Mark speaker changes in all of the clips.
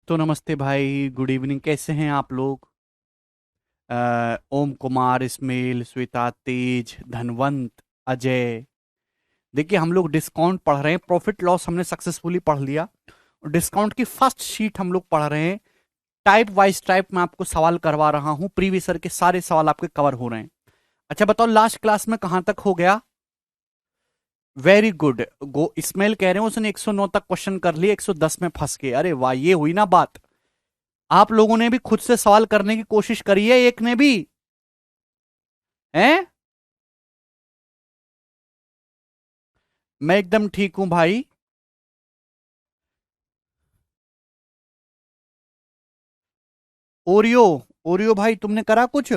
Speaker 1: तो नमस्ते भाई, गुड इवनिंग। कैसे हैं आप लोग? ओम कुमार, इस्माइल, श्वेता, तेज, धनवंत, अजय। देखिए, हम लोग डिस्काउंट पढ़ रहे हैं। प्रॉफिट लॉस हमने सक्सेसफुली पढ़ लिया और डिस्काउंट की फर्स्ट शीट हम लोग पढ़ रहे हैं। टाइप वाइज टाइप में आपको सवाल करवा रहा हूं। प्रीवियस ईयर के सारे सवाल आपके कवर हो रहे हैं। अच्छा बताओ, लास्ट क्लास में कहां तक हो गया? Very good. गो इस्माइल कह रहे हैं उसने 109 तक क्वेश्चन कर लिए, 110 में फंस गए। अरे वाह, ये हुई ना बात। आप लोगों ने भी खुद से सवाल करने की कोशिश करी है, एक ने भी है। मैं एकदम ठीक हूं भाई। ओरियो, ओरियो भाई, तुमने करा कुछ?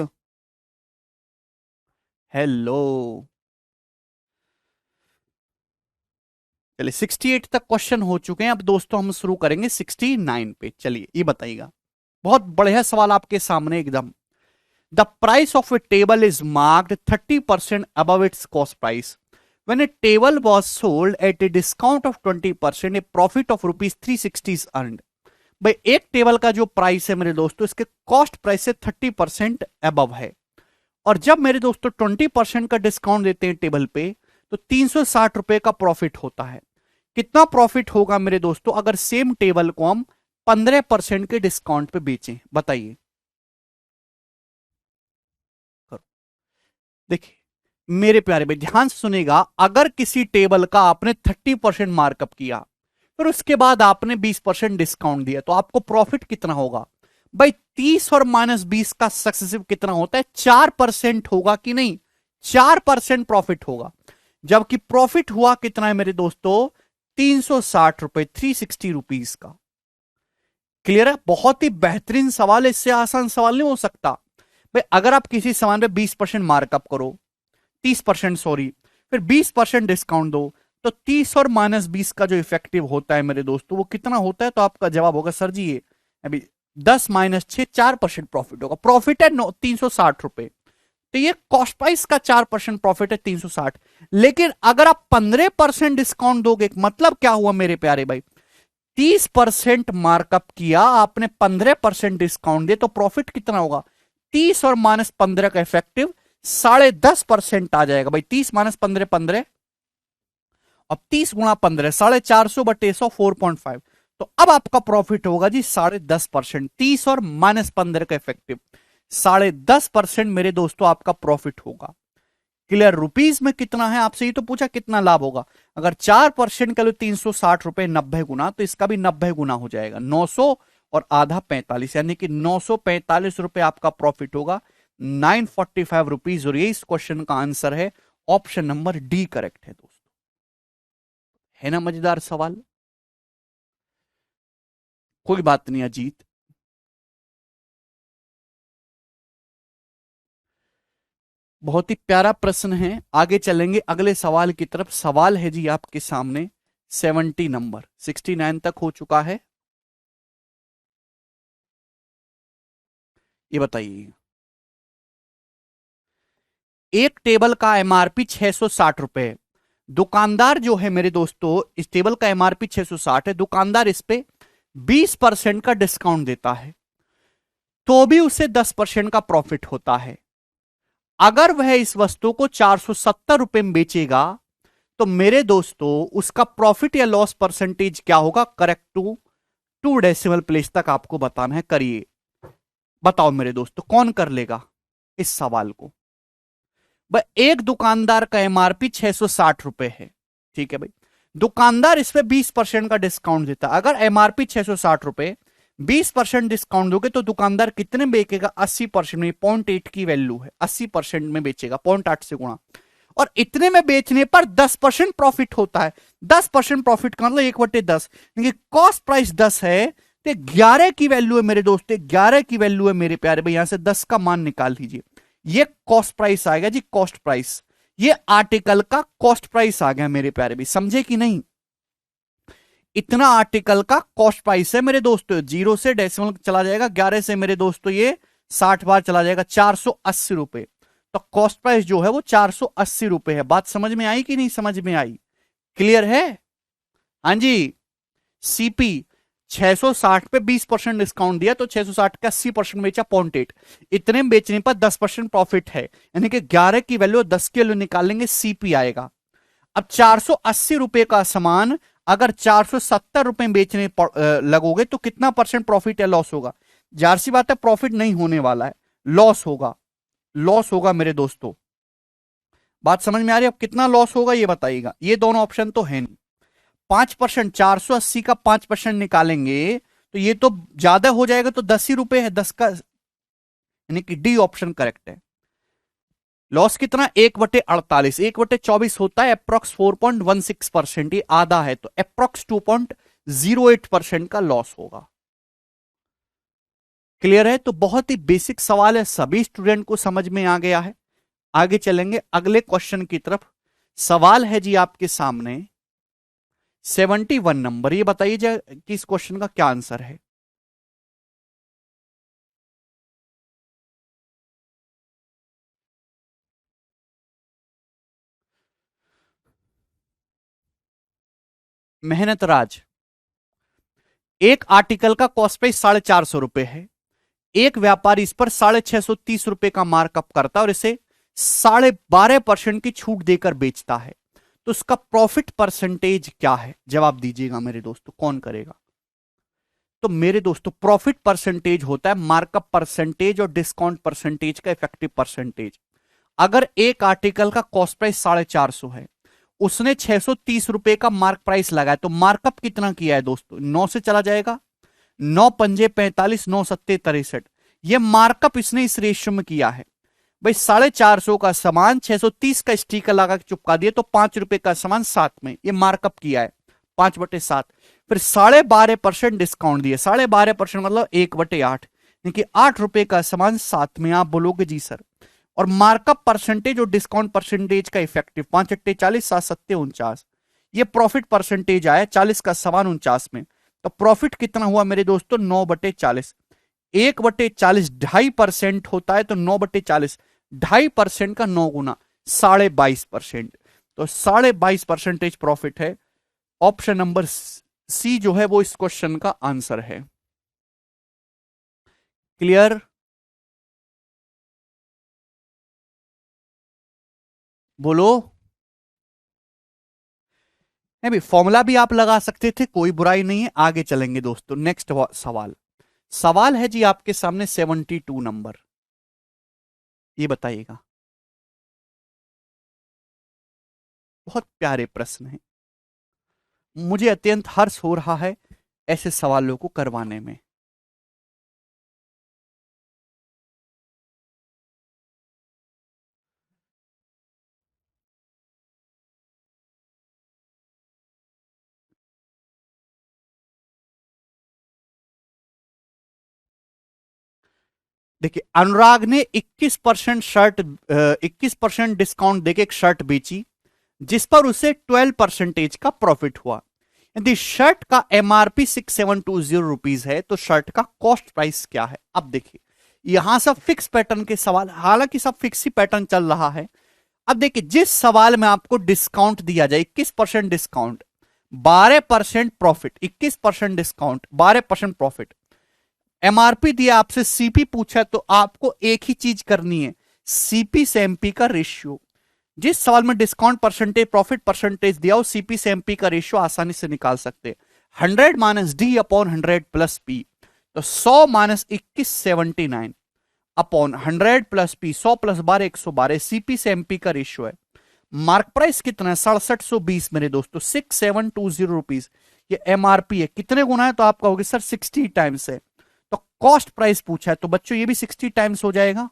Speaker 1: हेलो। चलिए, 68 तक क्वेश्चन हो चुके हैं। अब दोस्तों हम शुरू करेंगे 69 पे। चलिए, ये बताइएगा। बहुत बढ़िया सवाल आपके सामने एकदम। The price of A table is marked 30% above its cost price. When a table was sold at a discount of 20%, a profit of rupees 360 is earned. भाई, एक टेबल का जो प्राइस है मेरे दोस्तों, इसके कॉस्ट प्राइस से 30% अबव है। और जब मेरे दोस्तों 20% का डिस्काउंट देते हैं टेबल पे, तो 360 रुपए का प्रॉफिट होता है। कितना प्रॉफिट होगा मेरे दोस्तों अगर सेम टेबल को हम 15% के डिस्काउंट पे बेचें? बताइए। करो। देखिए मेरे प्यारे भाई, ध्यान से सुनेगा। अगर किसी टेबल का आपने 30% मार्कअप किया, फिर उसके बाद आपने 20% डिस्काउंट दिया, तो आपको प्रॉफिट कितना होगा? भाई, 30 और -20 का सक्सेसिव कितना होता है? 4% होगा कि नहीं? 4% प्रॉफिट होगा। जबकि प्रॉफिट हुआ कितना है मेरे दोस्तों? 360 रुपए, 360 रुपीज का। क्लियर है? बहुत ही बेहतरीन सवाल है, इससे आसान सवाल नहीं हो सकता। भाई, अगर आप किसी सामान पे 20% मार्कअप करो, 30% सॉरी, फिर 20% डिस्काउंट दो, तो 30 और -20 का जो इफेक्टिव होता है मेरे दोस्तों, वो कितना होता है? तो आपका जवाब होगा सर जी ये अभी 10 - 6, 4% प्रॉफिट होगा। प्रॉफिट है 360 रुपए, तो ये कॉस्ट प्राइस का 4% प्रॉफिट है 360। लेकिन अगर आप 15% डिस्काउंट दोगे, मतलब क्या हुआ मेरे प्यारे भाई? 30% मार्कअप किया आपने, 15% डिस्काउंट दिया, तो प्रॉफिट कितना होगा? 30 और -15 का इफेक्टिव 10.5% आ जाएगा भाई। 30 - 15, 15। अब 30 × 15, 450/100, 4.5। तो अब आपका प्रॉफिट होगा जी 10.5%। 30 और -15 का इफेक्टिव 10.5% मेरे दोस्तों आपका प्रॉफिट होगा। क्लियर? रुपीज में कितना है आपसे ही तो पूछा, कितना लाभ होगा। अगर 4% का लो 360 रुपए, 90 गुना, तो इसका भी 90 गुना हो जाएगा। 900 और आधा 45, यानी कि 945 रुपए आपका प्रॉफिट होगा। 945 रुपीज। और ये इस क्वेश्चन का आंसर है। ऑप्शन नंबर डी करेक्ट है दोस्तों। है ना मजेदार सवाल? कोई बात नहीं अजीत। बहुत ही प्यारा प्रश्न है। आगे चलेंगे अगले सवाल की तरफ। सवाल है जी आपके सामने 70 नंबर। 69 तक हो चुका है। ये बताइए, एक टेबल का एमआरपी 660 रुपए है। दुकानदार जो है मेरे दोस्तों, इस टेबल का एमआरपी 660 है, दुकानदार इस पे 20% का डिस्काउंट देता है, तो भी उसे 10% का प्रॉफिट होता है। अगर वह इस वस्तु को 470 रुपए में बेचेगा, तो मेरे दोस्तों उसका प्रॉफिट या लॉस परसेंटेज क्या होगा? करेक्ट टू 2 डेसिमल प्लेस तक आपको बताना है। करिए, बताओ मेरे दोस्तों, कौन कर लेगा इस सवाल को? भाई, एक दुकानदार का एमआरपी 660 रुपए है, ठीक है भाई। दुकानदार इस पे 20% का डिस्काउंट देता है। अगर एमआरपी 660 रुपए, 20% डिस्काउंट दोगे, तो दुकानदार कितने में बेचेगा? 80% में। 0.8 की वैल्यू है, 80% में बेचेगा, 0.8 से गुणा। और इतने में बेचने पर 10% प्रॉफिट होता है। 10% प्रॉफिट का मतलब 1/10। कॉस्ट प्राइस 10 है, तो 11 की वैल्यू है मेरे दोस्तों, 11 की वैल्यू है मेरे प्यारे भाई। यहां से 10 का मान निकाल लीजिए। ये कॉस्ट प्राइस आएगा जी, कॉस्ट प्राइस। ये आर्टिकल का कॉस्ट प्राइस आ गया मेरे प्यारे भाई, समझे कि नहीं? इतना आर्टिकल का कॉस्ट प्राइस है मेरे दोस्तों। 0 से डेसिमल चला जाएगा, 11 से मेरे दोस्तों ये 60 बार चला जाएगा, 480 रुपए। तो कॉस्ट प्राइस जो है वो 480 रुपए है। बात समझ में आई कि नहीं समझ में आई? क्लियर है? हाँ जी। सीपी 660 पे 20% डिस्काउंट दिया तो 660 का 80% बेचा 0.8, इतने में बेचने पर 10% प्रॉफिट है, यानी कि 11 की वैल्यू 10 की वैल्यू निकालेंगे, सीपी आएगा। अब 480 रुपए का सामान अगर 470 रुपए बेचने लगोगे तो कितना परसेंट प्रॉफिट या लॉस होगा? जाहिर सी बात है प्रॉफिट नहीं होने वाला है, लॉस होगा, लॉस होगा मेरे दोस्तों। बात समझ में आ रही है? अब कितना लॉस होगा ये बताइएगा, ये दोनों ऑप्शन तो है नहीं। 5%, 480 का 5% निकालेंगे तो ये तो ज्यादा हो जाएगा, तो 10 ही रुपए है, 10 का, यानी कि डी ऑप्शन करेक्ट है। लॉस कितना? 1/48, 1/24 होता है अप्रोक्स 4.16%, ये आधा है, तो अप्रोक्स 2.08% का लॉस होगा। क्लियर है? तो बहुत ही बेसिक सवाल है, सभी स्टूडेंट को समझ में आ गया है। आगे चलेंगे अगले क्वेश्चन की तरफ। सवाल है जी आपके सामने 71 नंबर, ये बताइए कि इस क्वेश्चन का क्या आंसर है। मेहनत राज, एक आर्टिकल का कॉस्ट प्राइस 450 रुपए है, एक व्यापारी इस पर 630 रुपए का मार्कअप करता है और इसे 12.5% की छूट देकर बेचता है, तो उसका प्रॉफिट परसेंटेज क्या है? जवाब दीजिएगा मेरे दोस्तों, कौन करेगा? तो मेरे दोस्तों प्रॉफिट परसेंटेज होता है मार्कअप परसेंटेज और डिस्काउंट परसेंटेज का इफेक्टिव परसेंटेज। अगर एक आर्टिकल का कॉस्ट प्राइस 450 है, उसने 630 रुपए का मार्क प्राइस लगाया, तो मार्कअप कितना किया है दोस्तों? 9 से चला जाएगा, 9 पंजे 45, 9 सत्ते 63, ये मार्कअप इसने इस रेशियो में किया है। भाई 450 का सामान 630 का स्टिकर लगा के चिपका दिए, तो 5 रुपए का सामान 7 में, ये मार्कअप किया है 5/7। फिर 12.5% डिस्काउंट दिए, 12.5% मतलब 1/8, यानी 8 रुपए का सामान 7 में। आप बोलोगे जी सर, और मार्कअप परसेंटेज और डिस्काउंट परसेंटेज का इफेक्टिव 5/8 40, 7 7 49, ये प्रॉफिट परसेंटेज आया 40 का सामान 49 में। तो प्रॉफिट कितना हुआ मेरे दोस्तों? 9/40, 1/40 2.5% होता है, तो 9/40 2.5% का 9 गुना 22.5%, तो 22.5% प्रॉफिट है। ऑप्शन नंबर सी जो है वो इस क्वेश्चन का आंसर है। क्लियर? बोलो। नहीं भी फॉर्मूला भी आप लगा सकते थे, कोई बुराई नहीं है। आगे चलेंगे दोस्तों, नेक्स्ट सवाल। सवाल है जी आपके सामने 72 नंबर, ये बताइएगा। बहुत प्यारे प्रश्न है, मुझे अत्यंत हर्ष हो रहा है ऐसे सवालों को करवाने में। देखिए अनुराग ने 21% डिस्काउंट देके एक शर्ट बेची, जिस पर उसे 12% का प्रॉफिट हुआ। यदि शर्ट का एमआरपी 6720 रुपीज है, तो शर्ट का कॉस्ट प्राइस क्या है? अब देखिए यहां सब फिक्स पैटर्न के सवाल, हालांकि सब फिक्स ही पैटर्न चल रहा है। अब देखिए जिस सवाल में आपको डिस्काउंट दिया जाए 21% discount, 12% profit, 21% discount 12% profit, MRP दिया, आपसे सीपी पूछा, तो आपको एक ही चीज करनी है, सीपी से एमपी का रेशियो। जिस सवाल में डिस्काउंट परसेंटेज प्रॉफिट परसेंटेज दिया हो, सीपी से एमपी का रेशियो आसानी से निकाल सकते हैं। 100 - d/100 + p, तो 100 - 21 79 अपॉन 100 + p, 100 + 12 112, सीपी से एमपी का रेशियो है। मार्क प्राइस कितना है? 6720 मेरे दोस्तों, 6720 रुपीज, ये एमआरपी है। कितने गुना है? तो आप कहोगे सर 60 टाइम्स है। तो कॉस्ट प्राइस पूछा है, तो बच्चों ये भी 60 टाइम्स हो जाएगा।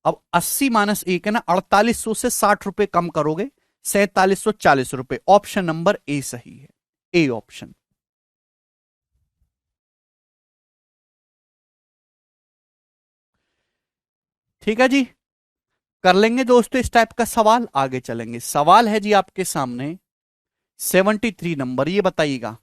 Speaker 1: अब 80 - 1 है ना, 4800 से 60 रुपए कम करोगे, 4740 रुपए। ऑप्शन नंबर ए सही है, ए ऑप्शन। ठीक है जी, कर लेंगे दोस्तों इस टाइप का सवाल। आगे चलेंगे, सवाल है जी आपके सामने 73 नंबर, ये बताइएगा।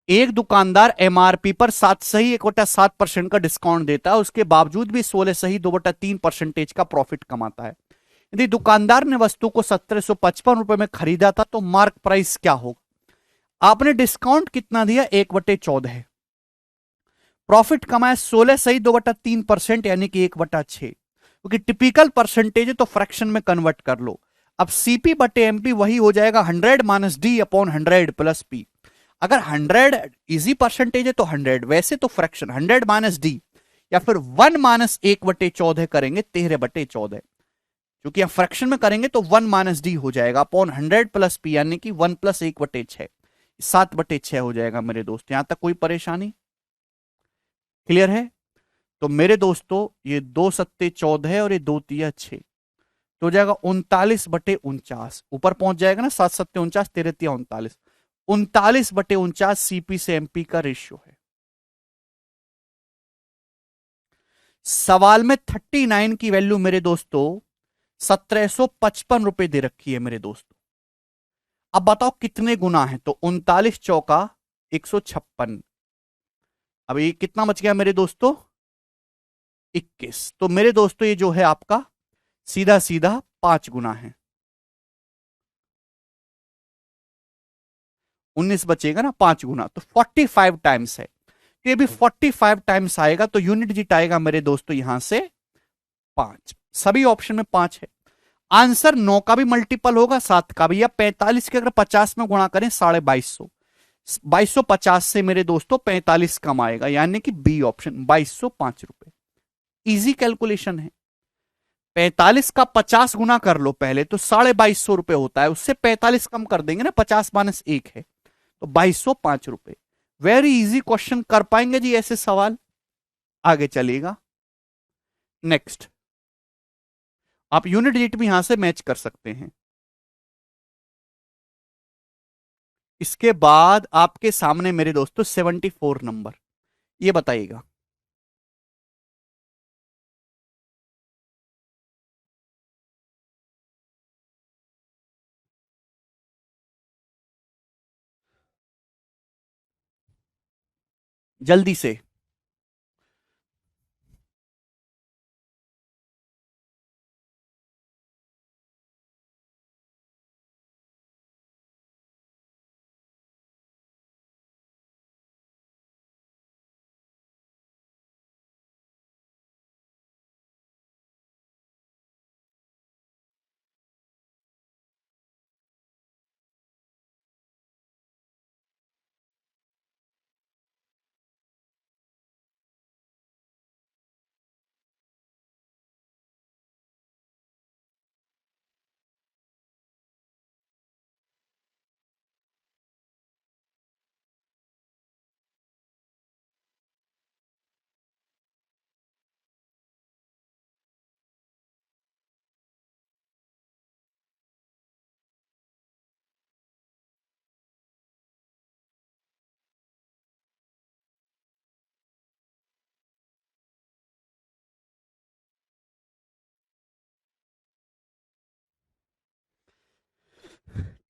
Speaker 1: एक दुकानदार एमआरपी पर 7.1% का डिस्काउंट देता है, उसके बावजूद भी 16.2% का प्रॉफिट कमाता है। यदि दुकानदार ने वस्तु को 1755 में खरीदा था तो मार्क प्राइस क्या होगा? आपने डिस्काउंट कितना दिया? 1/14। प्रॉफिट कमाया 16.2% यानी कि 1/6, क्योंकि टिपिकल परसेंटेज है तो फ्रैक्शन में कन्वर्ट कर लो। अब सीपी बटे एमपी वही हो जाएगा 100 minus D upon 100 plus P. अगर 100 इजी परसेंटेज है तो 100, वैसे तो फ्रैक्शन 100 माइनस डी या फिर 1 माइनस 1/14 करेंगे 13/14, क्योंकि हम फ्रैक्शन में करेंगे तो 1 माइनस डी हो जाएगा अपॉन 100 प्लस पी यानी कि 1 प्लस 1/6, 7/6 हो जाएगा मेरे दोस्त। यहां तक कोई परेशानी? क्लियर है? तो मेरे दोस्तों ये 2 सत्ते 14 है और ये 2 तिया 6, तो हो जाएगा 39/49। ऊपर पहुंच जाएगा ना, 7 सत्ते 49, 13 तिया 39, 39/49 सीपी से एमपी का रेशियो है। सवाल में 39 की वैल्यू मेरे दोस्तों 1755 दे रखी है मेरे दोस्तों। अब बताओ कितने गुना है? तो 39 चौका 156। अब ये कितना बच गया मेरे दोस्तों? 21। तो मेरे दोस्तों ये जो है आपका सीधा सीधा 5 गुना है। 19 बचेगा ना, 5 गुना, तो 45 टाइम्स है। तो ये भी 45 टाइम्स आएगा, तो यूनिट डिजिट आएगा मेरे दोस्तों यहां से 5। सभी ऑप्शन में 5 है। आंसर 9 का भी मल्टीपल होगा, 7 का भी, या 45 के अगर 50 में गुणा करें 2250, 2250 से मेरे दोस्तों 45 कम आएगा, यानी कि बी ऑप्शन 2205 रुपए। इजी कैलकुलेशन है। 45 का 50 गुना कर लो पहले तो 2250 रुपए होता है, उससे 45 कम कर देंगे ना, 50 माइनस 1 है तो 2205 रुपए। वेरी इजी क्वेश्चन, कर पाएंगे जी ऐसे सवाल? आगे चलिएगा। नेक्स्ट, आप यूनिट डिजिट भी यहां से मैच कर सकते हैं। इसके बाद आपके सामने मेरे दोस्तों 74 नंबर, ये बताइएगा। जल्दी से।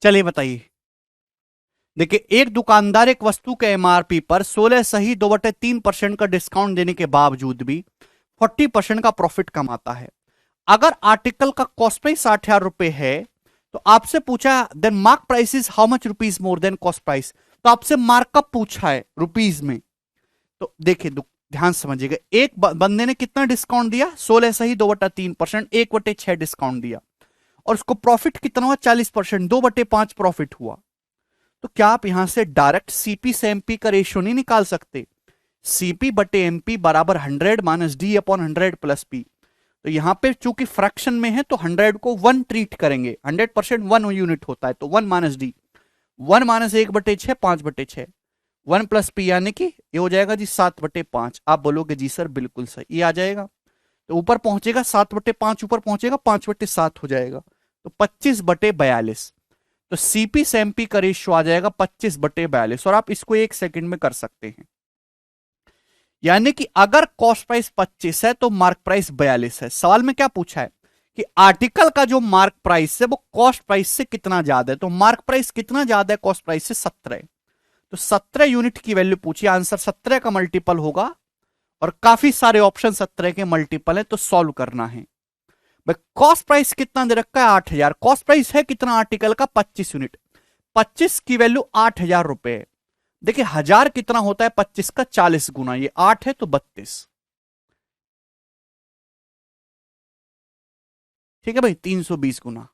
Speaker 1: चलिए बताइए। देखिए, एक दुकानदार एक वस्तु के एमआरपी पर 16.2/3% का डिस्काउंट देने के बावजूद भी 40% का प्रॉफिट कमाता है। अगर आर्टिकल का कॉस्ट प्राइस 60,000 रुपए है तो आपसे पूछा then mark price is how much rupees more than cost price, तो आपसे मार्कअप पूछा है रुपीज में। तो देखिए ध्यान समझिएगा, एक बंदे ने कितना डिस्काउंट दिया? 16.2/3%, 1/6 डिस्काउंट दिया, और उसको प्रॉफिट कितना हुआ? 40%, 2/5 प्रॉफिट हुआ। तो क्या आप यहां से डायरेक्ट सीपी से एमपी का रेशियो नहीं निकाल सकते? सीपी बटे एमपी बराबर 100 minus D upon 100 plus P. तो यहां पे चूंकि फ्रैक्शन में है तो 100 को 1 ट्रीट करेंगे, 100% 1 यूनिट होता है, तो 1 minus D, 1 minus 1/6, 5/6, 1 plus P यानी कि ये हो जाएगा जी 7/5। आप बोलोगे जी सर बिल्कुल सही, ये आ जाएगा। तो ऊपर पहुंचेगा 7/5, ऊपर पहुंचेगा 5/7 हो जाएगा, तो 25/42। तो सीपी से एमपी का रेशियो आ जाएगा 25/42, और आप इसको 1 सेकंड में कर सकते हैं। यानी कि अगर कॉस्ट प्राइस 25 है तो मार्क प्राइस 42 है। सवाल में क्या पूछा है कि आर्टिकल का जो मार्क प्राइस है वो कॉस्ट प्राइस से कितना ज्यादा है, तो मार्क प्राइस कितना ज्यादा है कॉस्ट प्राइस से? 17 है। तो 17 यूनिट की वैल्यू पूछी, आंसर 17 का मल्टीपल होगा और काफी सारे ऑप्शन 17 के मल्टीपल है, तो सॉल्व करना है भाई। कॉस्ट प्राइस कितना दे रखा है? 8,000। कॉस्ट प्राइस है कितना आर्टिकल का? 25 यूनिट। 25 की वैल्यू 8,000 रुपए। देखिए 1000 कितना होता है? 25 का 40 गुना, ये 8 है तो 32। ठीक है भाई, 320 गुना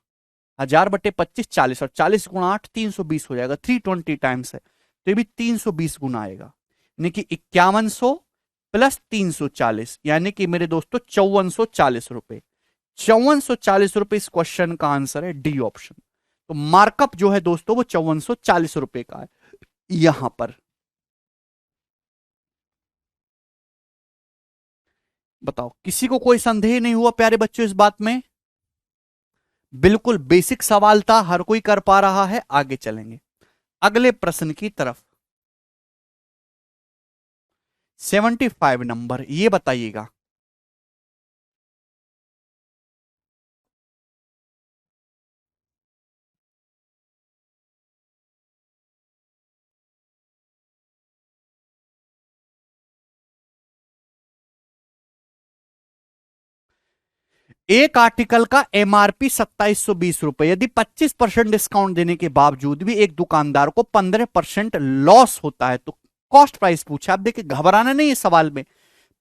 Speaker 1: 1000/25 40, और 40 × 8 320 हो जाएगा, 320 टाइम्स है, तो ये भी 320 गुना आएगा, यानी कि 5100 प्लस 340, यानी कि मेरे दोस्तों 5440 रुपए। 5440 रुपए इस क्वेश्चन का आंसर है, डी ऑप्शन। तो मार्कअप जो है दोस्तों वो 5440 रुपए का है यहां पर। बताओ, किसी को कोई संदेह नहीं हुआ प्यारे बच्चों इस बात में? बिल्कुल बेसिक सवाल था, हर कोई कर पा रहा है। आगे चलेंगे अगले प्रश्न की तरफ। 75 नंबर, ये बताइएगा। एक आर्टिकल का एमआरपी 2720 रुपए, यदि 25% डिस्काउंट देने के बावजूद भी एक दुकानदार को 15% लॉस होता है, तो कॉस्ट प्राइस पूछा। आप देखिए घबराना नहीं है सवाल में,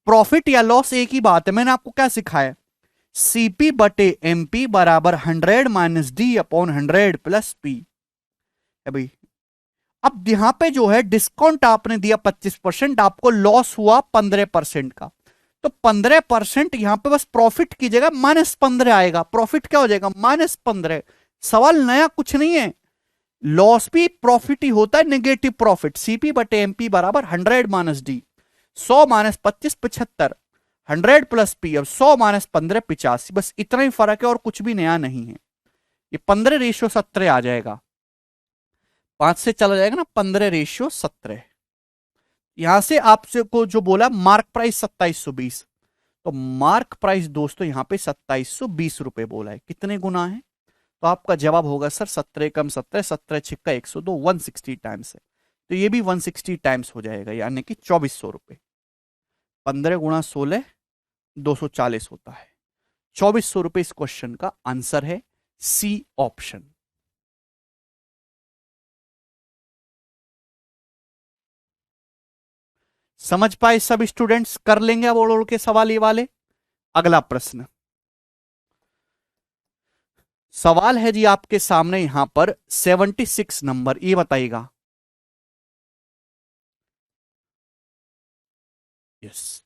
Speaker 1: प्रॉफिट या लॉस एक ही बात है। मैंने आपको क्या सिखाया? CP/MP बराबर 100 - D/100 प्लस पी है भाई। अब यहां पे जो है डिस्काउंट आपने दिया 25%, आपको लॉस हुआ 15% का, तो 15% यहां पे बस प्रॉफिट की जगह -15 आएगा। प्रॉफिट क्या हो जाएगा? -15। सवाल नया कुछ नहीं है, लॉस भी प्रॉफिट ही होता है, नेगेटिव प्रॉफिट। CP/MP बराबर 100 - D, 100 - 25 75, 100 + P। अब 100 - 15 85, बस इतना ही फर्क है और कुछ भी नया नहीं है। ये 15:17 आ जाएगा, 5 से चला जाएगा ना, 15:17। यहां से आपसे को जो बोला मार्क प्राइस 2720, तो मार्क प्राइस दोस्तों यहां पे 2720 रुपए बोला है। कितने गुना है? तो आपका जवाब होगा सर 17 कम 17, 17 छिक्का 102, 160 टाइम्स है, तो ये भी 160 टाइम्स हो जाएगा, यानी कि 2400 रुपए। 15 × 16 240 होता है। 2400 रुपए इस क्वेश्चन का आंसर है, सी ऑप्शन। समझ पाए सब स्टूडेंट्स? कर लेंगे अब ओड़ ओड़ के सवाल ये वाले। अगला प्रश्न, सवाल है जी आपके सामने यहां पर 76 नंबर, ये बताइएगा। यस,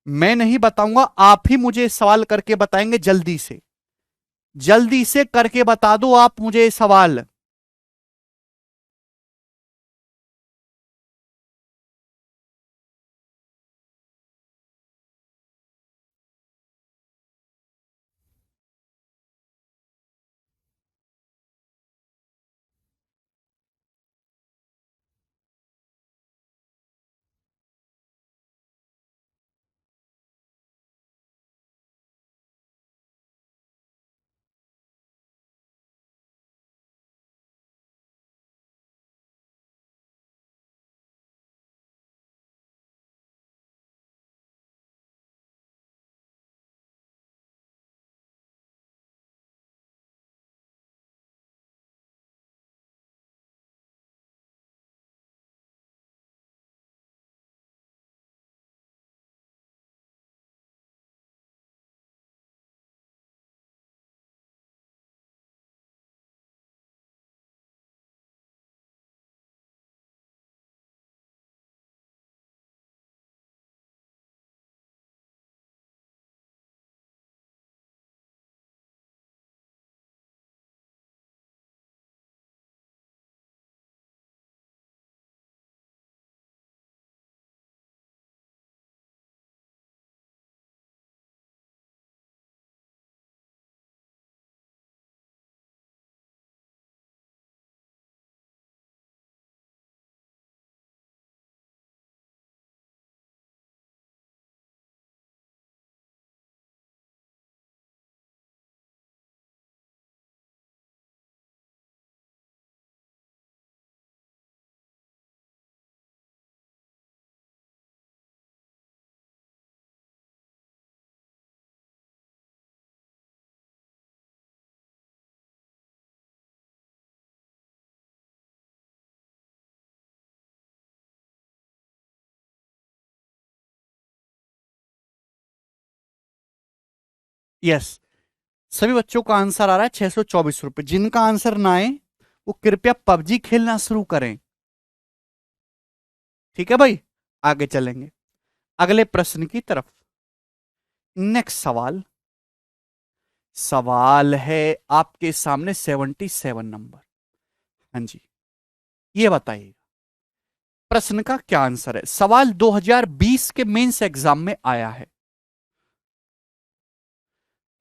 Speaker 1: मैं नहीं बताऊंगा, आप ही मुझे सवाल करके बताएंगे। जल्दी से, जल्दी से करके बता दो आप मुझे सवाल। यस, सभी बच्चों का आंसर आ रहा है 624 रुपए। जिनका आंसर ना आए वो कृपया पबजी खेलना शुरू करें। ठीक है भाई, आगे चलेंगे अगले प्रश्न की तरफ। नेक्स्ट सवाल, सवाल है आपके सामने 77 नंबर। हाँ जी, ये बताइए प्रश्न का क्या आंसर है। सवाल 2020 के मेंस एग्जाम में आया है।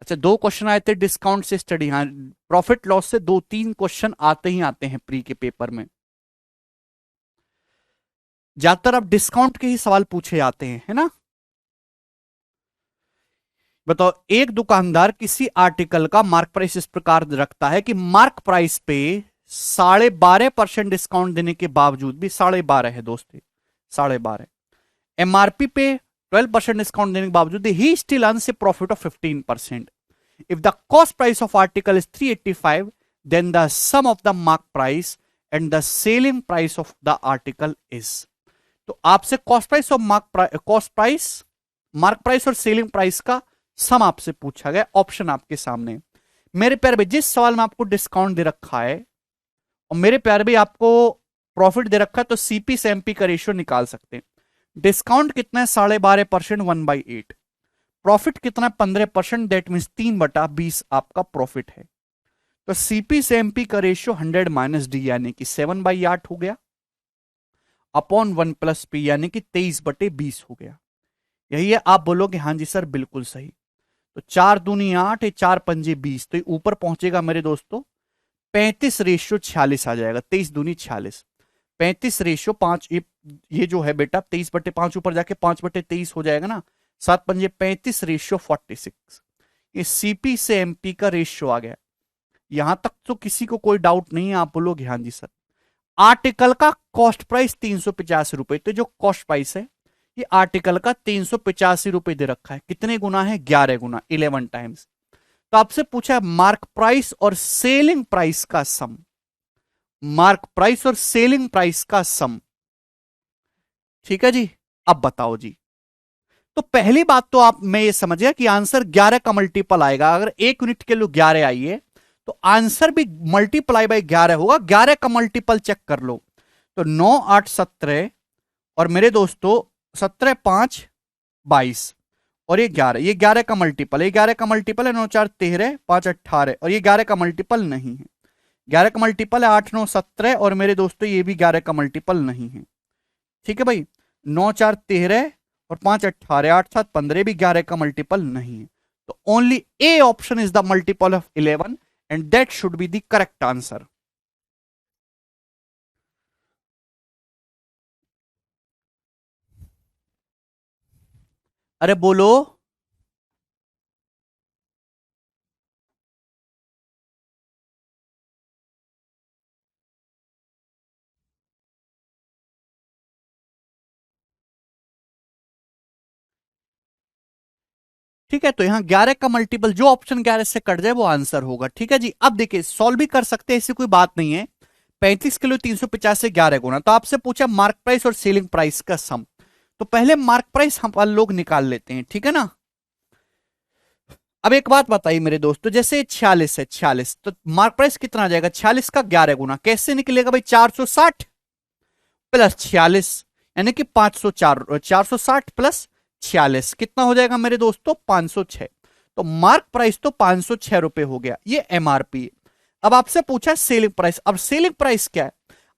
Speaker 1: अच्छा, दो क्वेश्चन आए थे डिस्काउंट से स्टडी, हाँ प्रॉफिट लॉस से दो तीन क्वेश्चन आते ही आते हैं प्री के पेपर में। ज्यादातर अब डिस्काउंट के ही सवाल पूछे जाते हैं, है ना। बताओ, एक दुकानदार किसी आर्टिकल का मार्क प्राइस इस प्रकार रखता है कि मार्क प्राइस पे 12.5% डिस्काउंट देने के बावजूद भी 12.5 है दोस्तों, 12.5 एमआरपी पे 12% डिस्काउंट देने के बावजूद ही still earns a profit of 15%। If the cost price of article is 385, then the sum of the mark price and the selling price of the article is. तो आपसे कॉस्ट प्राइस और mark price और selling price का sum आपसे पूछा गया। Option आपके सामने। मेरे प्यारे भाई, जिस सवाल में आपको डिस्काउंट दे रखा है और मेरे प्यारे भाई आपको प्रॉफिट दे रखा है, तो सीपी से एमपी का रेशियो निकाल सकते हैं। डिस्काउंट कितना है 12.5%, 1/8। प्रॉफिट कितना है 15%, दैट मीन 3/20 आपका प्रॉफिट है। तो सीपी से एमपी का रेशियो 100 माइनस डी यानी कि 7/8 हो गया, अपॉन 1 प्लस पी यानी कि 23/20 हो गया। यही है। आप बोलोगे हाँ जी सर बिल्कुल सही। तो 4 दूनी 8, 4 पंजे 20, तो ऊपर पहुंचेगा मेरे दोस्तों 35/46 आ जाएगा। 23 दूनी 46, 35/5, ये जो है बेटा 23/5 ऊपर जाके 5/23 हो जाएगा ना। 7 पंजे 35/46। ये सीपी से एमपी का रेशियो आ गया। यहां तक तो किसी को कोई डाउट नहीं है। आप बोलोगे हाँ जी सर। आर्टिकल का कॉस्ट प्राइस 385 रुपए, तो जो कॉस्ट प्राइस है ये आर्टिकल का 385 रुपए दे रखा है। कितने गुना है 11 गुना, 11 टाइम्स। तो आपसे पूछा है मार्क प्राइस और सेलिंग प्राइस का सम। मार्क प्राइस और सेलिंग प्राइस का सम। ठीक है जी, अब बताओ जी। तो पहली बात तो आप मैं ये समझ गया कि आंसर 11 का मल्टीपल आएगा। अगर 1 यूनिट के लिए 11 आई है तो आंसर भी मल्टीप्लाई बाय 11 होगा। 11 का मल्टीपल चेक कर लो। तो 9 8 17 और मेरे दोस्तों 17 5 22 और ये 11, ये 11 का मल्टीपल है। 11 का मल्टीपल है 9 4 13 5 18 और ये 11 का मल्टीपल नहीं है। 11 का मल्टीपल है 8 9 17 और मेरे दोस्तों ये भी 11 का मल्टीपल नहीं है। ठीक है भाई, 9 4 13 और 5 18, 8 7 15 भी 11 का मल्टीपल नहीं है। तो only A option is the multiple of 11 and that should be the correct answer. अरे बोलो। ठीक है, तो यहां 11 का मल्टीपल जो ऑप्शन 11 से कट जाए वो आंसर होगा। ठीक है जी, अब देखिए सॉल्व भी कर सकते हैं, ऐसी कोई बात नहीं है। 35 किलो 350 से 11 गुना। तो आपसे पूछा मार्क प्राइस और सेलिंग प्राइस का सम। तो पहले मार्क प्राइस हम लोग निकाल लेते हैं, ठीक है ना। अब एक बात बताइए मेरे दोस्तों, जैसे 46 है, 46 तो मार्क प्राइस कितना आ जाएगा 46 का 11 गुना। कैसे निकलेगा भाई 460 प्लस 46 यानी कि 504, 460 प्लस 46 कितना हो जाएगा मेरे दोस्तों 506। तो मार्क प्राइस तो 506 रुपए हो गया, ये एमआरपी है। अब आपसे पूछा सेलिंग प्राइस। अब सेलिंग प्राइस क्या है,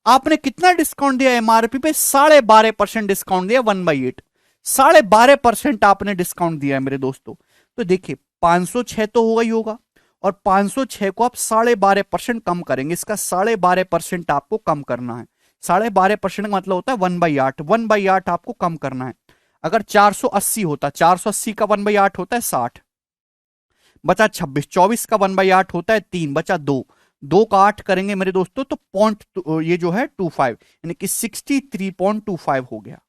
Speaker 1: आपने कितना डिस्काउंट दिया एमआरपी पे 12.5% डिस्काउंट दिया 1/8। 12.5% आपने डिस्काउंट दिया है मेरे दोस्तों। तो देखिए 506 तो होगा ही होगा और 506 को आप 12.5% कम करेंगे। इसका 12.5% आपको कम करना है। 12.5% का मतलब होता है 1/8। 1/8 आपको कम करना है। अगर 480 होता, 480 का 1/8 होता है 60, बचा 26, 24 का 1/8 होता है 3, बचा 2, 2 का 8 करेंगे मेरे दोस्तों तो पॉइंट ये जो है 25 यानी कि 63.25 हो गया।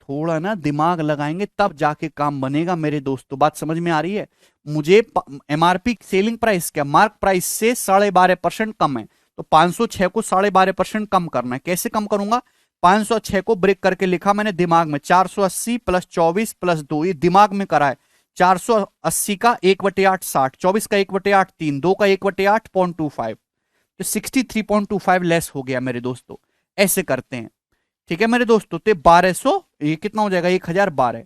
Speaker 1: थोड़ा ना दिमाग लगाएंगे तब जाके काम बनेगा मेरे दोस्तों। बात समझ में आ रही है। मुझे एमआरपी सेलिंग प्राइस क्या, मार्क प्राइस से 12.5% कम है। तो 506 को 12.5% कम करना है। कैसे कम करूंगा, 506 को ब्रेक करके लिखा मैंने दिमाग में, 480 प्लस 24 प्लस 2, ये दिमाग में करा है। 480 का 1/8 60, 24 का 1/8 3, 2 का 1/8 0.25, तो 63.25 लेस हो गया मेरे दोस्तों। ऐसे करते हैं, ठीक है मेरे दोस्तों। तो 1200, ये कितना हो जाएगा 1012,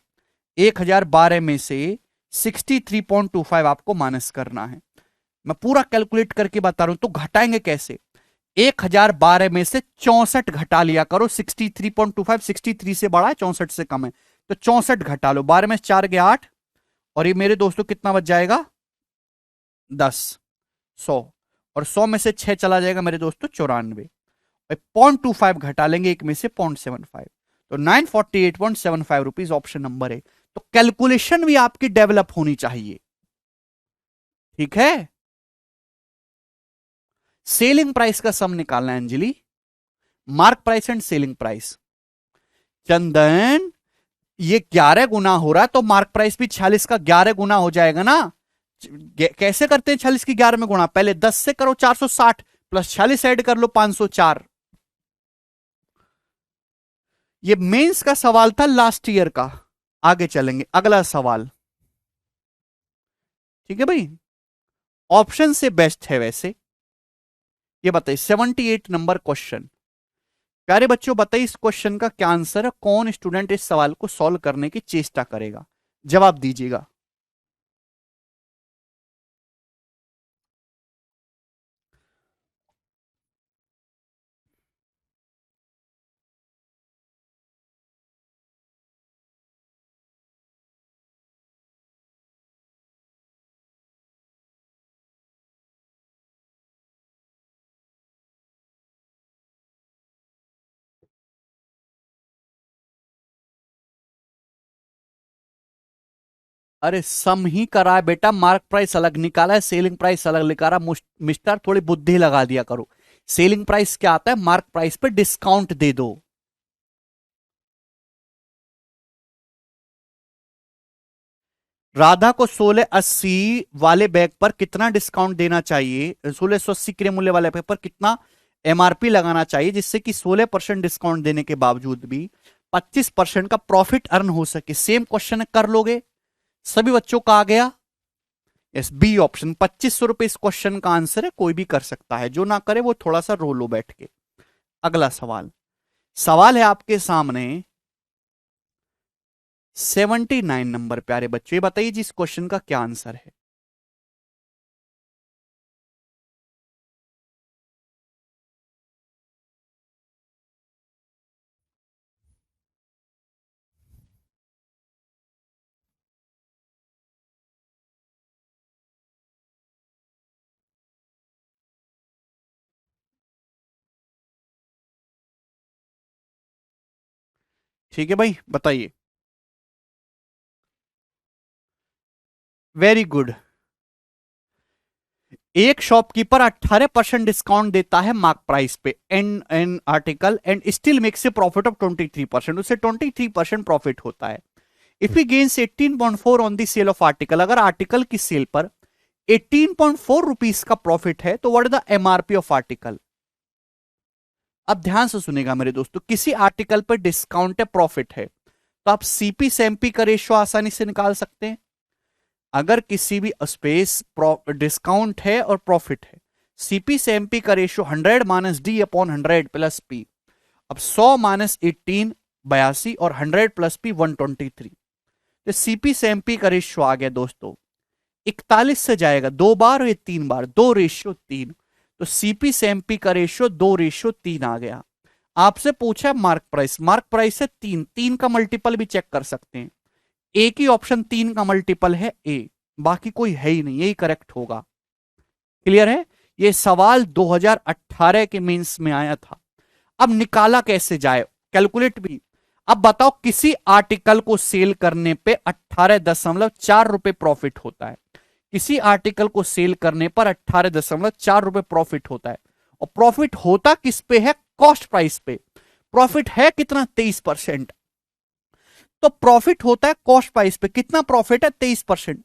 Speaker 1: 1012 में से 63.25 आपको माइनस करना है। मैं पूरा कैलकुलेट करके बता रहा हूं, तो घटाएंगे कैसे? 1012 में से 64 घटा लिया करो। 63.25 63 से बड़ा है, 64 से कम है, तो 64 घटा लो। 12 में 4 गया 8, और ये मेरे दोस्तों कितना बच जाएगा 10, 100, और 100 में से 6 चला जाएगा मेरे दोस्तों 94। 0.25 घटा लेंगे एक में से 0.75, तो 948.75 रुपीज ऑप्शन नंबर है। तो कैलकुलेशन भी आपकी डेवलप होनी चाहिए, ठीक है। सेलिंग प्राइस का सम निकालना है Anjali, mark price and selling price. Chandan, ये 11 गुना हो रहा है, तो मार्क प्राइस भी 46 का 11 गुना हो जाएगा ना। कैसे करते हैं 46 की 11 में गुणा? पहले 10 से करो 460, प्लस 46 ऐड कर लो 504। ये मेंस का सवाल था लास्ट ईयर का। आगे चलेंगे, अगला सवाल, ठीक है भाई। ऑप्शन से बेस्ट है वैसे। ये बताइए 78 नंबर क्वेश्चन। प्यारे बच्चों बताइए इस क्वेश्चन का क्या आंसर है, कौन स्टूडेंट इस सवाल को सॉल्व करने की चेष्टा करेगा? जवाब दीजिएगा। अरे सम ही करा है बेटा, मार्क प्राइस अलग निकाला है, सेलिंग प्राइस अलग निकाला। मिस्टर थोड़ी बुद्धि लगा दिया करो। सेलिंग प्राइस क्या आता है? मार्क प्राइस पे डिस्काउंट दे दो। राधा को 1680 वाले बैग पर कितना डिस्काउंट देना चाहिए? 1680 क्रय मूल्य वाले बैग पर कितना एमआरपी लगाना चाहिए जिससे कि 16% डिस्काउंट देने के बावजूद भी 25% का प्रॉफिट अर्न हो सके? सेम क्वेश्चन कर लोगे? सभी बच्चों का आ गया? Yes, B option. 2500 रुपए इस क्वेश्चन का आंसर है, कोई भी कर सकता है, जो ना करे वो थोड़ा सा रो लो बैठ के। अगला सवाल, सवाल है आपके सामने 79 नंबर। प्यारे बच्चों ये बताइए जी इस क्वेश्चन का क्या आंसर है? ठीक है भाई, बताइए। Very good. एक शॉपकीपर 18% डिस्काउंट देता है मार्क प्राइस पे an an article and still makes a profit of 23%, उसे 23% प्रॉफिट होता है। If he gains 18.4 on the sale of article, अगर आर्टिकल की सेल पर 18.4 रुपीस का प्रॉफिट है, तो what is the MRP of article? अब ध्यान से सुनेगा मेरे दोस्तों, किसी आर्टिकल पर डिस्काउंट है, प्रॉफिट है, तो आप सीपी से एमपी का रेशियो आसानी से निकाल सकते हैं। अगर किसी भी स्पेस डिस्काउंट है और प्रॉफिट है, सीपी से एमपी का ratio 100 minus D upon 100 plus P. अब 100 माइनस 18 82 और 100 प्लस पी 123, तो सीपी से एमपी का रेशियो आ गया दोस्तों 41 से जाएगा 2 बार और ये 3 बार, 2:3, तो सीपी से एमपी का रेशियो 2:3 आ गया। आपसे पूछा है मार्क प्राइस, मार्क प्राइस है 3, 3 का मल्टीपल भी चेक कर सकते हैं। एक ही ऑप्शन 3 का मल्टीपल है ए, बाकी कोई है ही नहीं, यही करेक्ट होगा। क्लियर है? ये सवाल 2018 के मेंस में आया था। अब निकाला कैसे जाए, कैलकुलेट भी। अब बताओ किसी आर्टिकल को सेल करने पे 18.4 रुपए प्रॉफिट होता है, किसी आर्टिकल को सेल करने पर 18.4 रुपए प्रॉफिट होता है, और प्रॉफिट होता किस पे है? कॉस्ट प्राइस पे। प्रॉफिट है कितना? 23%। तो प्रॉफिट होता है कॉस्ट प्राइस पे, कितना प्रॉफिट है? 23%।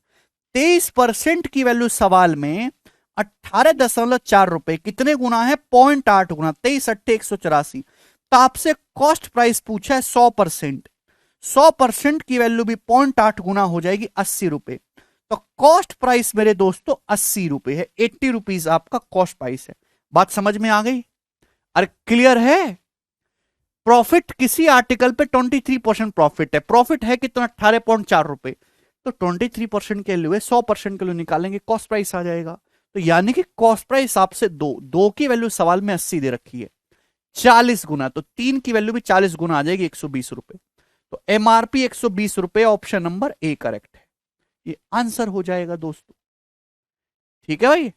Speaker 1: 23% की वैल्यू सवाल में 18.4 रुपए कितने गुना है? 0.8 गुना, 23 अट्ठे 184। तो आपसे कॉस्ट प्राइस पूछा है 100%। 100% की वैल्यू भी 0.8 गुना हो जाएगी 80 रुपए। तो कॉस्ट प्राइस मेरे दोस्तों 80 रुपए है, 80 रुपीज आपका कॉस्ट प्राइस है। बात समझ में आ गई? अरे क्लियर है? प्रॉफिट किसी आर्टिकल पे 23% प्रॉफिट है, प्रॉफिट है कितना 18.4 रुपए, तो 23% के लिए 100% के लिए निकालेंगे, कॉस्ट प्राइस आ जाएगा। तो यानी कि कॉस्ट प्राइस आपसे दो दो की वैल्यू सवाल में 80 दे रखी है, 40 गुना, तो 3 की वैल्यू भी 40 गुना आ जाएगी, 120 रुपए। तो एमआरपी 120 रुपए, ऑप्शन नंबर ए करेक्ट है, ये आंसर हो जाएगा दोस्तों। ठीक है भाई,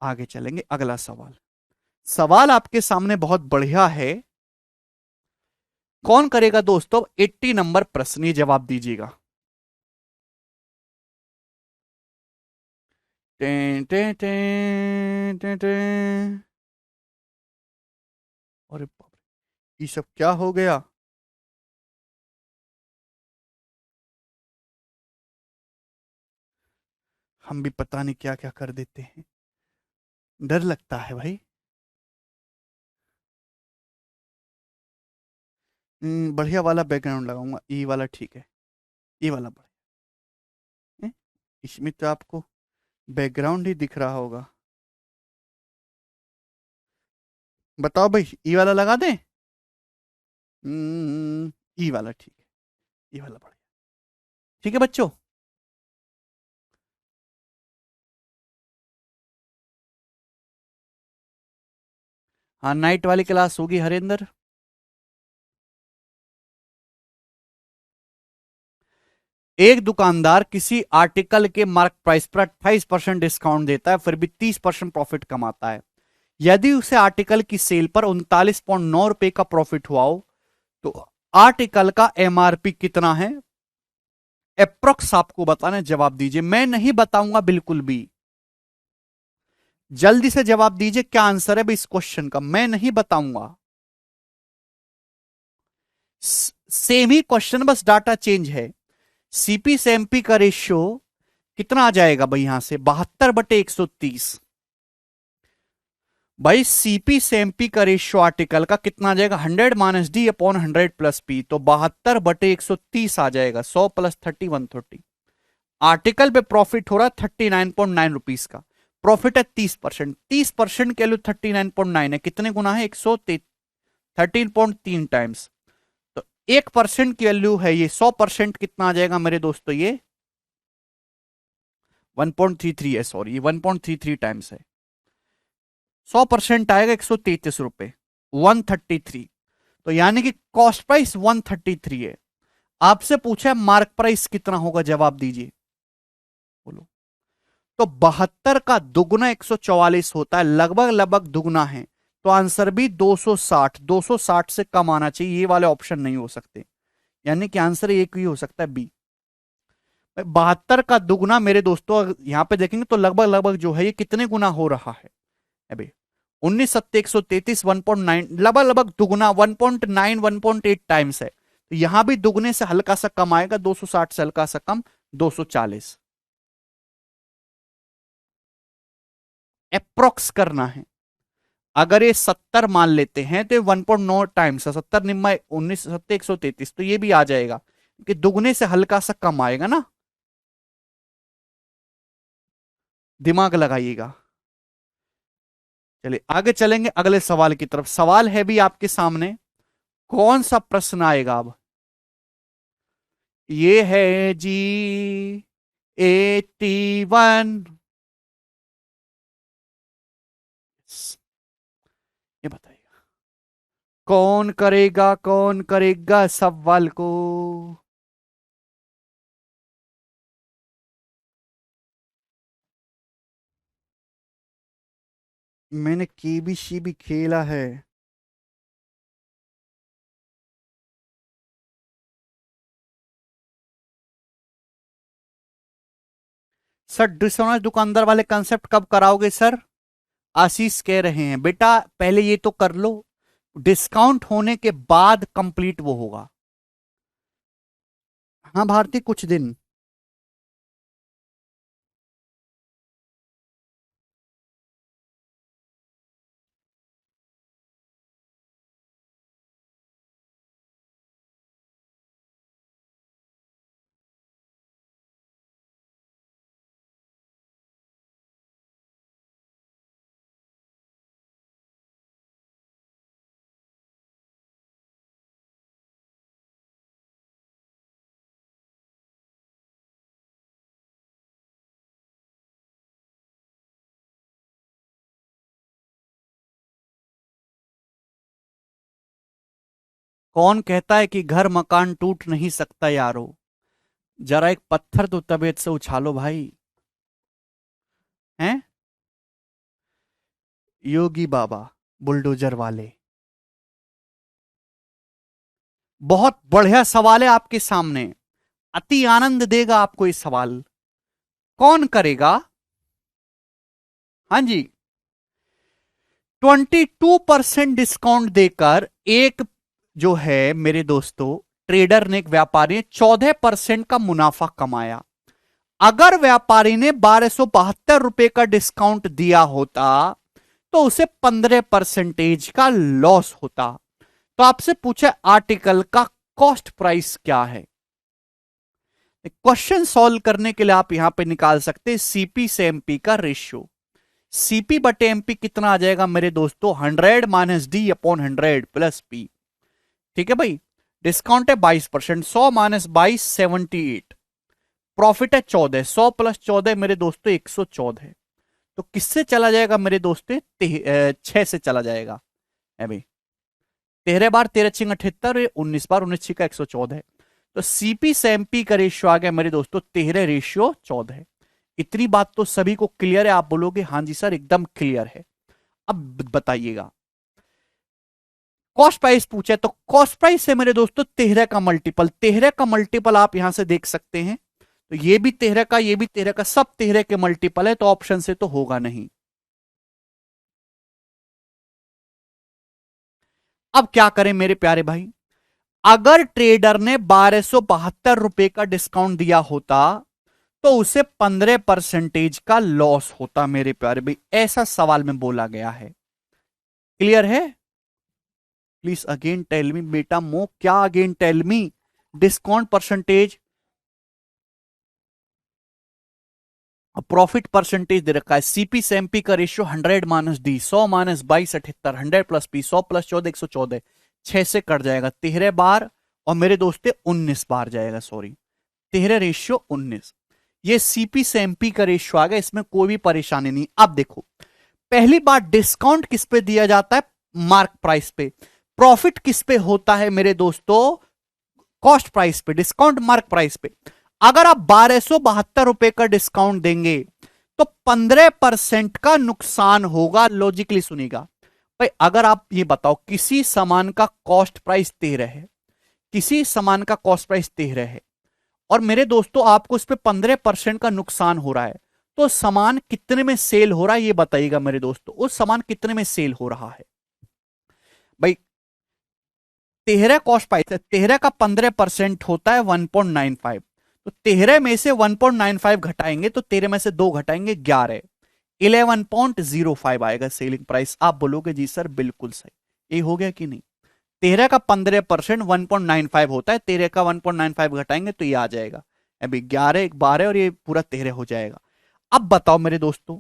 Speaker 1: आगे चलेंगे अगला सवाल। सवाल आपके सामने बहुत बढ़िया है, कौन करेगा दोस्तों? 80 नंबर प्रश्न, ये जवाब दीजिएगा। टें, टें, टें, टें, टें। अरे बाप रे, ये सब क्या हो गया? हम भी पता नहीं क्या क्या कर देते हैं, डर लगता है भाई। बढ़िया वाला बैकग्राउंड लगाऊंगा, ई वाला ठीक है, ये वाला बढ़िया है। इसमें तो आपको बैकग्राउंड ही दिख रहा होगा। बताओ भाई, ई वाला लगा दें? ई वाला ठीक है, ये वाला बढ़िया। ठीक है बच्चों। हाँ, नाइट वाली क्लास होगी हरेंद्र। एक दुकानदार किसी आर्टिकल के मार्क प्राइस पर 28% डिस्काउंट देता है, फिर भी 30% प्रॉफिट कमाता है। यदि उसे आर्टिकल की सेल पर 39.9 रुपए का प्रॉफिट हुआ हो, तो आर्टिकल का एमआरपी कितना है? अप्रोक्स आपको बताना है, जवाब दीजिए, मैं नहीं बताऊंगा बिल्कुल भी। जल्दी से जवाब दीजिए, क्या आंसर है भाई इस क्वेश्चन का, मैं नहीं बताऊंगा। सेम ही क्वेश्चन, बस डाटा चेंज है। सीपी से एमपी का रेशियो कितना आ जाएगा भाई? यहां से 72/130। भाई सीपी से एमपी का रेशियो आर्टिकल का कितना आ जाएगा? 100 - d/100 + p, तो 72/130 आ जाएगा। 100 + 30 130। आर्टिकल पे प्रॉफिट हो रहा है 39.9 रुपीज का, प्रॉफिट है 30%, 30% के लिए 39.9 है, कितने गुना है? 113.3 टाइम्स। तो 1% की वैल्यू है ये, 100% कितना आ जाएगा मेरे दोस्तों? ये 1.33 है, सॉरी, ये 1.33 टाइम्स है। 100% आएगा 133 रुपए, 133। तो यानी कि कॉस्ट प्राइस 133 है। आपसे पूछा है मार्क प्राइस कितना होगा, जवाब दीजिए, बोलो। तो 72 का दुगुना 144 होता है, लगभग लगभग दुगुना है। तो आंसर भी 260, 260 से कम आना चाहिए, ये वाले ऑप्शन नहीं हो सकते। यानी कि आंसर एक ही हो सकता है, बी। 72 का दुगुना मेरे दोस्तों, यहां पे देखेंगे तो लगभग लगभग जो है ये कितने गुना हो रहा है अभी? 19 + 7 = 133, 1.9, लगभग लगभग दुगुना, 1.9 1.8 टाइम्स है। तो यहां भी दुगने से हल्का सा कम आएगा, 260 से हल्का सा कम, 240। अप्रोक्स करना है। अगर ये 70 मान लेते हैं तो 1.9 टाइम्स है, 70 निम्मा 19 + 7 = 133, तो ये भी आ जाएगा कि दुगने से हल्का सा कम आएगा ना। दिमाग लगाइएगा। चलिए आगे चलेंगे अगले सवाल की तरफ। सवाल है भी आपके सामने, कौन सा प्रश्न आएगा अब? ये है जी 81। ये बताइएगा, कौन करेगा सवाल को? मैंने केबीसी भी खेला है। सर डिसऑनेस्ट दुकानदार वाले कंसेप्ट कब कराओगे सर? आशीष कह रहे हैं बेटा पहले ये तो कर लो, डिस्काउंट होने के बाद कंप्लीट वो होगा। हाँ भारती, कुछ दिन। कौन कहता है कि घर मकान टूट नहीं सकता यारो? जरा एक पत्थर तो तबीयत से उछालो भाई। हैं? योगी बाबा, बुलडोजर वाले। बहुत बढ़िया सवाल है आपके सामने, अति आनंद देगा आपको ये सवाल। कौन करेगा? हाँ जी। 22% डिस्काउंट देकर एक जो है मेरे दोस्तों ट्रेडर ने, एक व्यापारी ने 14% का मुनाफा कमाया। अगर व्यापारी ने 1272 का डिस्काउंट दिया होता तो उसे 15% का लॉस होता। तो आपसे पूछा आर्टिकल का कॉस्ट प्राइस क्या है। क्वेश्चन सॉल्व करने के लिए आप यहां पे निकाल सकते हैं सीपी से एमपी का रेशियो। सीपी बटे एमपी कितना आ जाएगा मेरे दोस्तों? 100 minus D upon 100 plus P. ठीक है भाई, डिस्काउंट है 22%, 100 माइनस 22 78, प्रॉफिट है 14, 100 प्लस 14 मेरे दोस्तों 114। तो किससे चला जाएगा मेरे दोस्तों? 6 से चला जाएगा। भाई 13 बार 13 छिंग 78, 19 बार 19 छिका 114 है। तो सीपी से एमपी का रेशियो आ गया मेरे दोस्तों 13 रेशियो 14 है। इतनी बात तो सभी को क्लियर है? आप बोलोगे हाँ जी सर एकदम क्लियर है। अब बताइएगा, कॉस्ट प्राइस पूछा है तो कॉस्ट प्राइस है मेरे दोस्तों 13 का मल्टीपल। 13 का मल्टीपल आप यहां से देख सकते हैं, तो ये भी 13 का, ये भी 13 का, सब 13 के मल्टीपल है, तो ऑप्शन से तो होगा नहीं। अब क्या करें मेरे प्यारे भाई? अगर ट्रेडर ने 1272 का डिस्काउंट दिया होता तो उसे 15% का लॉस होता मेरे प्यारे भाई। ऐसा सवाल में बोला गया है। क्लियर है? प्लीज अगेन टेल मी बेटा मो, क्या again tell me? Discount percentage, profit percentage दे रखा है। सीपी से एमपी का ratio 100 minus D, 100 minus 22 78, 100 plus P, 100 plus 14 114, 6 से कट जाएगा 13 बार, और मेरे दोस्ते 19 बार जाएगा, सॉरी 13 रेशियो 19। ये सीपी से एमपी का रेशियो आ गया, इसमें कोई भी परेशानी नहीं। अब देखो, पहली बात डिस्काउंट किस पे दिया जाता है? मार्क प्राइस पे। प्रॉफिट किस पे होता है मेरे दोस्तों? कॉस्ट प्राइस पे। डिस्काउंट मार्क प्राइस पे। अगर आप 1272 का डिस्काउंट देंगे तो 15% का नुकसान होगा। लॉजिकली सुनिएगा भाई, अगर आप ये बताओ किसी सामान का कॉस्ट प्राइस 13 है, किसी सामान का कॉस्ट प्राइस 13 है, और मेरे दोस्तों आपको इस पे 15% का नुकसान हो रहा है, तो सामान कितने में सेल हो रहा है ये बताइएगा मेरे दोस्तों। उस सामान कितने में सेल हो रहा है भाई? 13 कॉस्ट प्राइस है, 13 का 15% होता है 1.95, तो 13 में से 1.95 घटाएंगे तो 13 में से 2 घटाएंगे 11, 11.05 आएगा सेलिंग प्राइस। आप बोलोगे जी सर बिल्कुल सही, ये हो गया कि नहीं? 13 का 15% 1.95 होता है, 13 का 1.95 घटाएंगे तो ये आ जाएगा अभी 11 12 और ये पूरा 13 हो जाएगा। अब बताओ मेरे दोस्तों,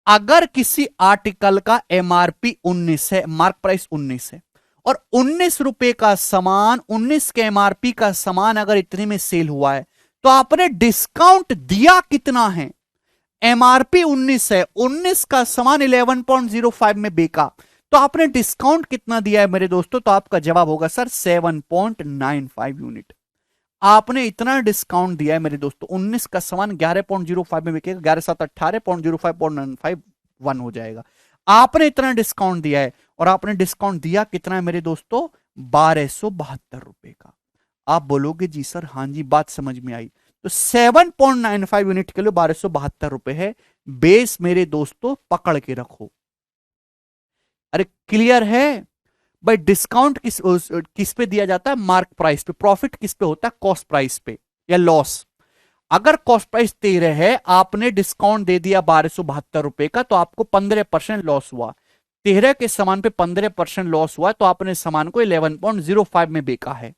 Speaker 1: अगर किसी आर्टिकल का एमआरपी 19 है, मार्क प्राइस 19 है, और 19 रुपए का सामान, 19 के एमआरपी का सामान अगर इतने में सेल हुआ है, तो आपने डिस्काउंट दिया कितना है? एमआरपी 19 है, 19 का सामान 11.05 में बेका, तो आपने डिस्काउंट कितना दिया है मेरे दोस्तों? तो आपका जवाब होगा सर 7.95 यूनिट। आपने इतना डिस्काउंट दिया है मेरे दोस्तों, 19 का सामान 11.05 में बिकेगा, 11 7 18.05.95 1 हो जाएगा। आपने इतना डिस्काउंट दिया है, और आपने डिस्काउंट दिया कितना है मेरे दोस्तों? 1272 रुपए का। आप बोलोगे जी सर हाँ जी बात समझ में आई। तो 7.95 यूनिट के लिए 1272 रुपए है। बेस मेरे दोस्तों पकड़ के रखो। अरे क्लियर है भाई? डिस्काउंट किस पे दिया जाता है? मार्क प्राइस पे। प्रॉफिट किस पे होता है? कॉस्ट प्राइस पे या लॉस। अगर कॉस्ट प्राइस 13 है, आपने डिस्काउंट दे दिया 1272 रुपए का, तो आपको 15% लॉस हुआ। 13 के सामान पे 15% लॉस हुआ, तो आपने सामान को 11.05 में बेचा है।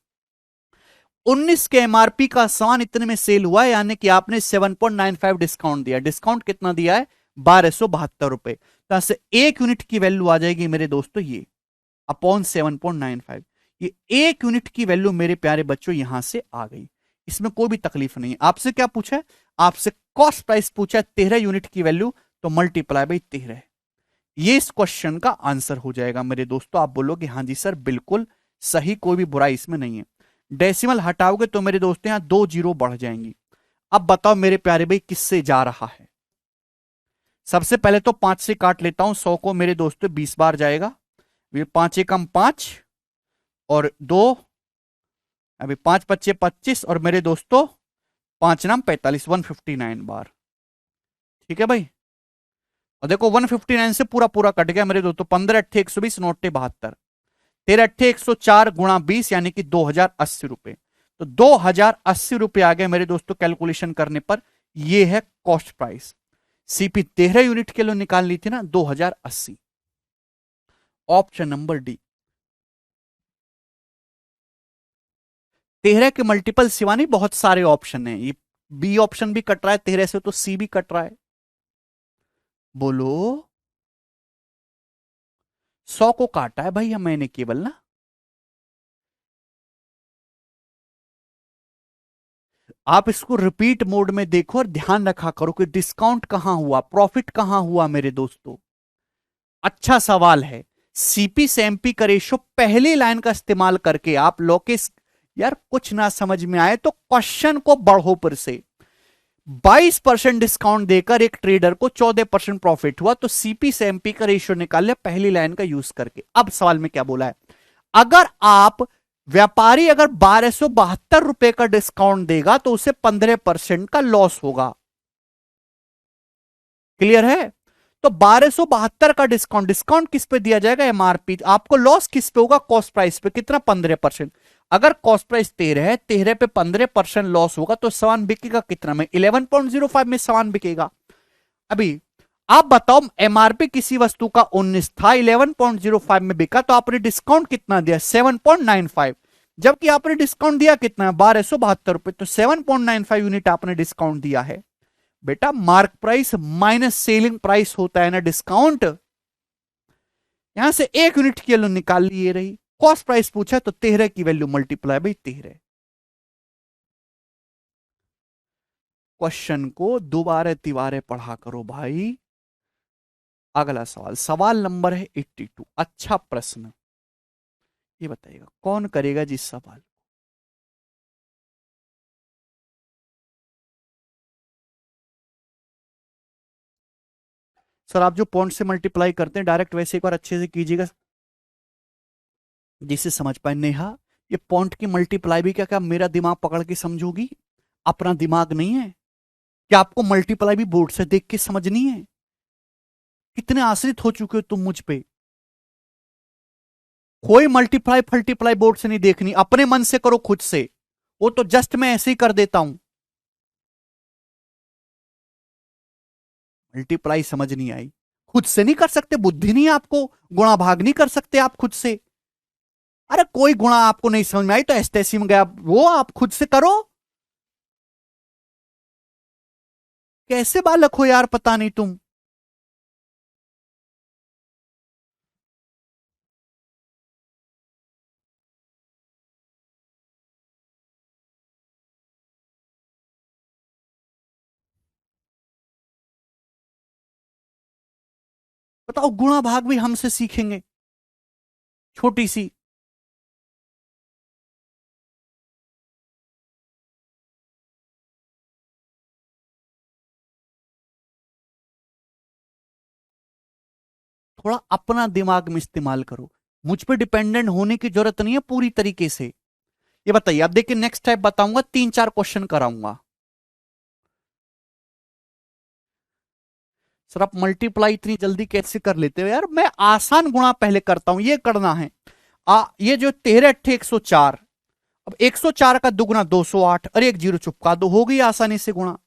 Speaker 1: 19 के एमआरपी का सामान इतने में सेल हुआ है, यानी कि आपने 7.95 डिस्काउंट दिया। डिस्काउंट कितना दिया है? 1272 रुपए। तो यहां से 1 यूनिट की वैल्यू आ जाएगी मेरे दोस्तों ये अपॉन 7.95। ये 1 यूनिट की वैल्यू मेरे प्यारे बच्चों यहां से आ गई। इसमें कोई भी तकलीफ नहीं है। आपसे क्या पूछा है? आपसे कॉस्ट प्राइस पूछा है, 13 यूनिट की वैल्यू, तो मल्टीप्लाई बाई 13। ये इस क्वेश्चन का आंसर हो जाएगा मेरे दोस्तों। आप बोलोगे हाँ जी सर बिल्कुल सही, कोई भी बुराई इसमें नहीं है। डेसिमल हटाओगे तो मेरे दोस्तों यहां 2 जीरो बढ़ जाएंगी। अब बताओ मेरे प्यारे भाई किससे जा रहा है। सबसे पहले तो 5 से काट लेता हूं, 100 को मेरे दोस्तों 20 बार जाएगा। ये 5 एकम 5 और 2, अभी 5 पच्चे 25 और मेरे दोस्तों 5 नाम 45, 159 बार। ठीक है भाई, और देखो 159 से पूरा पूरा कट गया मेरे दोस्तों। 15 अट्ठे 120, 9 अट्ठे 72, 13 अट्ठे 104 गुणा 20 यानी कि 2080 रुपए। तो 2080 रुपए आ गए मेरे दोस्तों कैलकुलेशन करने पर। ये है कॉस्ट प्राइस। सीपी 13 यूनिट के लिए निकाल ली थी ना, 2080। Option number D. 13 के मल्टीपल शिवानी बहुत सारे ऑप्शन है, ये बी ऑप्शन भी कट रहा है 13 से, तो सी भी कट रहा है। बोलो। 100 को काटा है भैया मैंने केवल ना। आप इसको रिपीट मोड में देखो और ध्यान रखा करो कि डिस्काउंट कहां हुआ, प्रॉफिट कहां हुआ मेरे दोस्तों। अच्छा सवाल है। सीपी से एमपी का रेशो पहली लाइन का इस्तेमाल करके आप लोकेश, यार कुछ ना समझ में आए तो क्वेश्चन को बढ़ो पर से। 22% डिस्काउंट देकर एक ट्रेडर को 14% प्रॉफिट हुआ, तो सीपी से एमपी का रेशियो निकाल लिया पहली लाइन का यूज करके। अब सवाल में क्या बोला है, अगर आप व्यापारी अगर 1272 रुपए का डिस्काउंट देगा तो उसे 15% का लॉस होगा। क्लियर है। तो 1272 का डिस्काउंट, डिस्काउंट किस पे दिया जाएगा, एमआरपी। आपको लॉस किस पे होगा, कॉस्ट प्राइस पे। कितना, 15%। अगर कॉस्ट प्राइस 13 है, 13 पे 15% लॉस होगा तो सामान बिकेगा कितना में, 11.05 में सामान बिकेगा। अभी आप बताओ, एमआरपी किसी वस्तु का 19 था, 11.05 में बिका, तो आपने डिस्काउंट कितना दिया, 7.95। जबकि आपने डिस्काउंट दिया कितना, 1272 रुपए, तो 7.95 यूनिट आपने डिस्काउंट दिया है। बेटा mark price minus selling price होता है ना डिस्काउंट। यहां से 1 यूनिट की वैल्यू निकाल लिए रही, कॉस्ट प्राइस पूछा तो 13 की वैल्यू मल्टीप्लाई बाई 13। क्वेश्चन को दोबारा तिबारे पढ़ा करो भाई। अगला सवाल, सवाल नंबर है 82। अच्छा प्रश्न, ये बताइएगा कौन करेगा जिस सवाल। सर आप जो पॉइंट से मल्टीप्लाई करते हैं डायरेक्ट वैसे एक बार अच्छे से कीजिएगा जिससे समझ पाए। नेहा, ये पॉइंट की मल्टीप्लाई भी क्या क्या मेरा दिमाग पकड़ के समझोगी, अपना दिमाग नहीं है क्या? आपको मल्टीप्लाई भी बोर्ड से देख के समझनी है? कितने आश्रित हो चुके हो तुम मुझ पे। कोई मल्टीप्लाई फल्टीप्लाई बोर्ड से नहीं देखनी, अपने मन से करो खुद से। वो तो जस्ट मैं ऐसे ही कर देता हूं। मल्टीप्लाई समझ नहीं आई, खुद से नहीं कर सकते, बुद्धि नहीं है आपको, गुणा भाग नहीं कर सकते आप खुद से। अरे कोई गुणा आपको नहीं समझ में आई तो एस्टेसी में गया, वो आप खुद से करो। कैसे बालक हो यार, पता नहीं तुम। बताओ, गुणा भाग भी हमसे सीखेंगे, छोटी सी। थोड़ा अपना दिमाग में इस्तेमाल करो, मुझ पे डिपेंडेंट होने की जरूरत नहीं है पूरी तरीके से। ये बताइए, अब देखिए नेक्स्ट टाइप बताऊंगा, 3-4 क्वेश्चन कराऊंगा। सर आप मल्टीप्लाई इतनी जल्दी कैसे कर लेते हो यार? मैं आसान गुणा पहले करता हूं, ये करना है। ये जो 13 अट्ठे 104, अब 104 का दुगुना 208 और एक जीरो चुपका दो, हो गई आसानी से गुणा।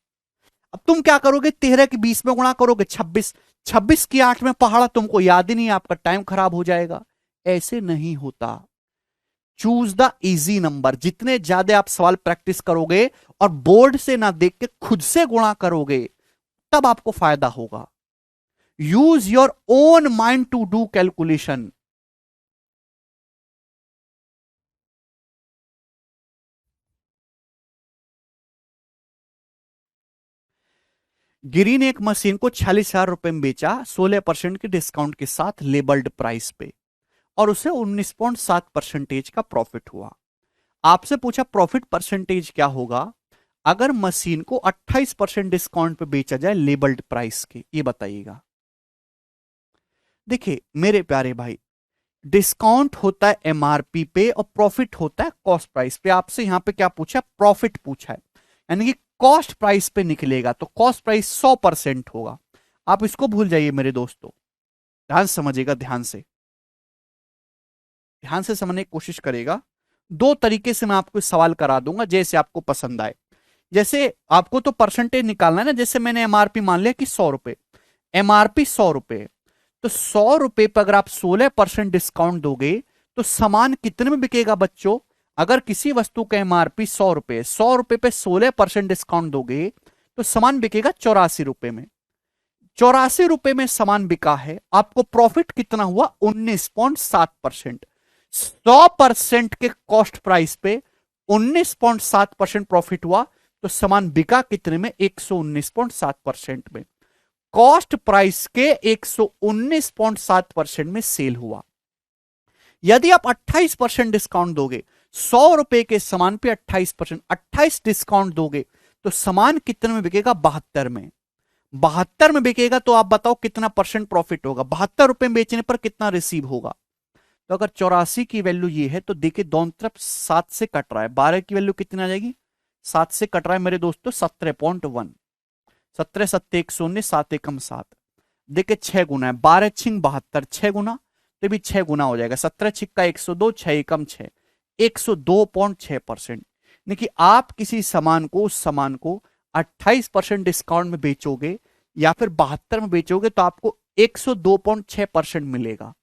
Speaker 1: अब तुम क्या करोगे, 13 की 20 में गुणा करोगे 26, 26 की 8 में पहाड़ा, तुमको याद ही नहीं, आपका टाइम खराब हो जाएगा। ऐसे नहीं होता। Choose the easy number. जितने ज्यादा आप सवाल प्रैक्टिस करोगे और बोर्ड से ना देख के खुद से गुणा करोगे, तब आपको फायदा होगा। Use your own mind to do calculation. Giri ने एक मशीन को 46,000 रुपए में बेचा, 16% के डिस्काउंट के साथ लेबल्ड प्राइस पे, और उसे 19.7% का प्रॉफिट हुआ। आपसे पूछा प्रॉफिट परसेंटेज क्या होगा अगर मशीन को 28% डिस्काउंट पे बेचा जाए लेबल्ड प्राइस के, ये बताइएगा। देखिए मेरे प्यारे भाई, डिस्काउंट होता है एमआरपी पे और प्रॉफिट होता है कॉस्ट प्राइस पे। आपसे यहां पे क्या पूछा है, प्रॉफिट पूछा है, यानी कि कॉस्ट प्राइस पे निकलेगा तो कॉस्ट प्राइस 100% होगा। आप इसको भूल जाइए मेरे दोस्तों, ध्यान से समझिएगा, ध्यान से समझने की कोशिश करेगा। दो तरीके से मैं आपको सवाल करा दूंगा जैसे आपको पसंद आए। जैसे आपको तो परसेंटेज निकालना है ना, जैसे मैंने एमआरपी मान लिया कि 100 रुपए, एमआरपी 100 रुपए, तो 100 रुपए पर अगर आप 16% डिस्काउंट दोगे तो सामान कितने में बिकेगा बच्चों? अगर किसी वस्तु का एमआरपी 100 रुपए, 100 रुपए पे 16% डिस्काउंट दोगे तो सामान बिकेगा 84 रुपए में। 84 रुपए में सामान बिका है, आपको प्रॉफिट कितना हुआ? 19.7%। 100% के कॉस्ट प्राइस पे 19.7% प्रॉफिट हुआ तो सामान बिका कितने में? 119.7% में। कॉस्ट प्राइस के 119.7% में सेल हुआ। यदि आप 28% डिस्काउंट दोगे, 100 रुपए के सामान पे 28%, 28 डिस्काउंट दोगे तो सामान कितने में बिकेगा? 72 में। 72 में बिकेगा तो आप बताओ कितना परसेंट प्रॉफिट होगा? 72 रुपए में बेचने पर कितना रिसीव होगा? तो अगर 84 की वैल्यू ये है तो देखिए दोनों तरफ 7 से कट रहा है, 12 की वैल्यू कितनी आ जाएगी? 7 से कट रहा है मेरे दोस्तों 17.1, 17 सत्ते 119, 7 एकम 7। देखिए 6 गुना है, 12 छिंग 72, 6 गुना तो भी 6 गुना हो जाएगा, 17 छिक्का 102, 6 एकम 6, 102.6%। देखिए आप किसी सामान को, उस सामान को 28% डिस्काउंट में बेचोगे या फिर 72 में बेचोगे तो आपको 102.6% मिलेगा।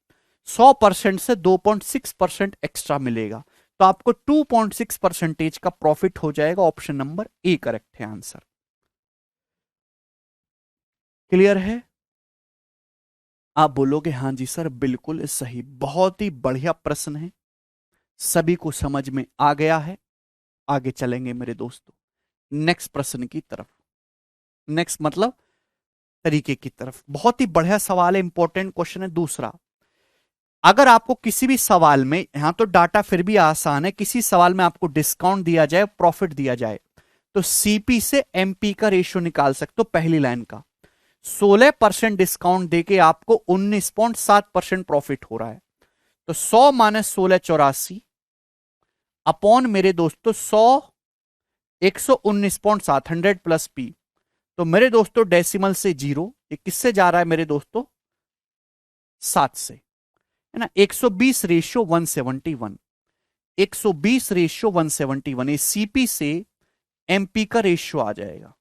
Speaker 1: 100% से 2.6% एक्स्ट्रा मिलेगा तो आपको 2.6% का प्रॉफिट हो जाएगा। ऑप्शन नंबर ए करेक्ट है आंसर। क्लियर है? आप बोलोगे हाँ जी सर बिल्कुल सही, बहुत ही बढ़िया प्रश्न है, सभी को समझ में आ गया है। आगे चलेंगे मेरे दोस्तों नेक्स्ट प्रश्न की तरफ, नेक्स्ट मतलब तरीके की तरफ। बहुत ही बढ़िया सवाल है, इंपॉर्टेंट क्वेश्चन है। दूसरा, अगर आपको किसी भी सवाल में, यहां तो डाटा फिर भी आसान है, किसी सवाल में आपको डिस्काउंट दिया जाए, प्रॉफिट दिया जाए तो सीपी से एमपी का रेशियो निकाल सकते हो। पहली लाइन का 16% डिस्काउंट देके आपको 19.7% प्रॉफिट हो रहा है तो 100 माइनस 16 84 अपॉन मेरे दोस्तों 100 119.7, 100 प्लस पी। तो मेरे दोस्तों डेसिमल से जीरो, ये किससे जा रहा है मेरे दोस्तों? 7 से, है ना। 120 रेशियो 171, 120 रेशियो 171, ये सीपी से एमपी का रेशियो आ जाएगा।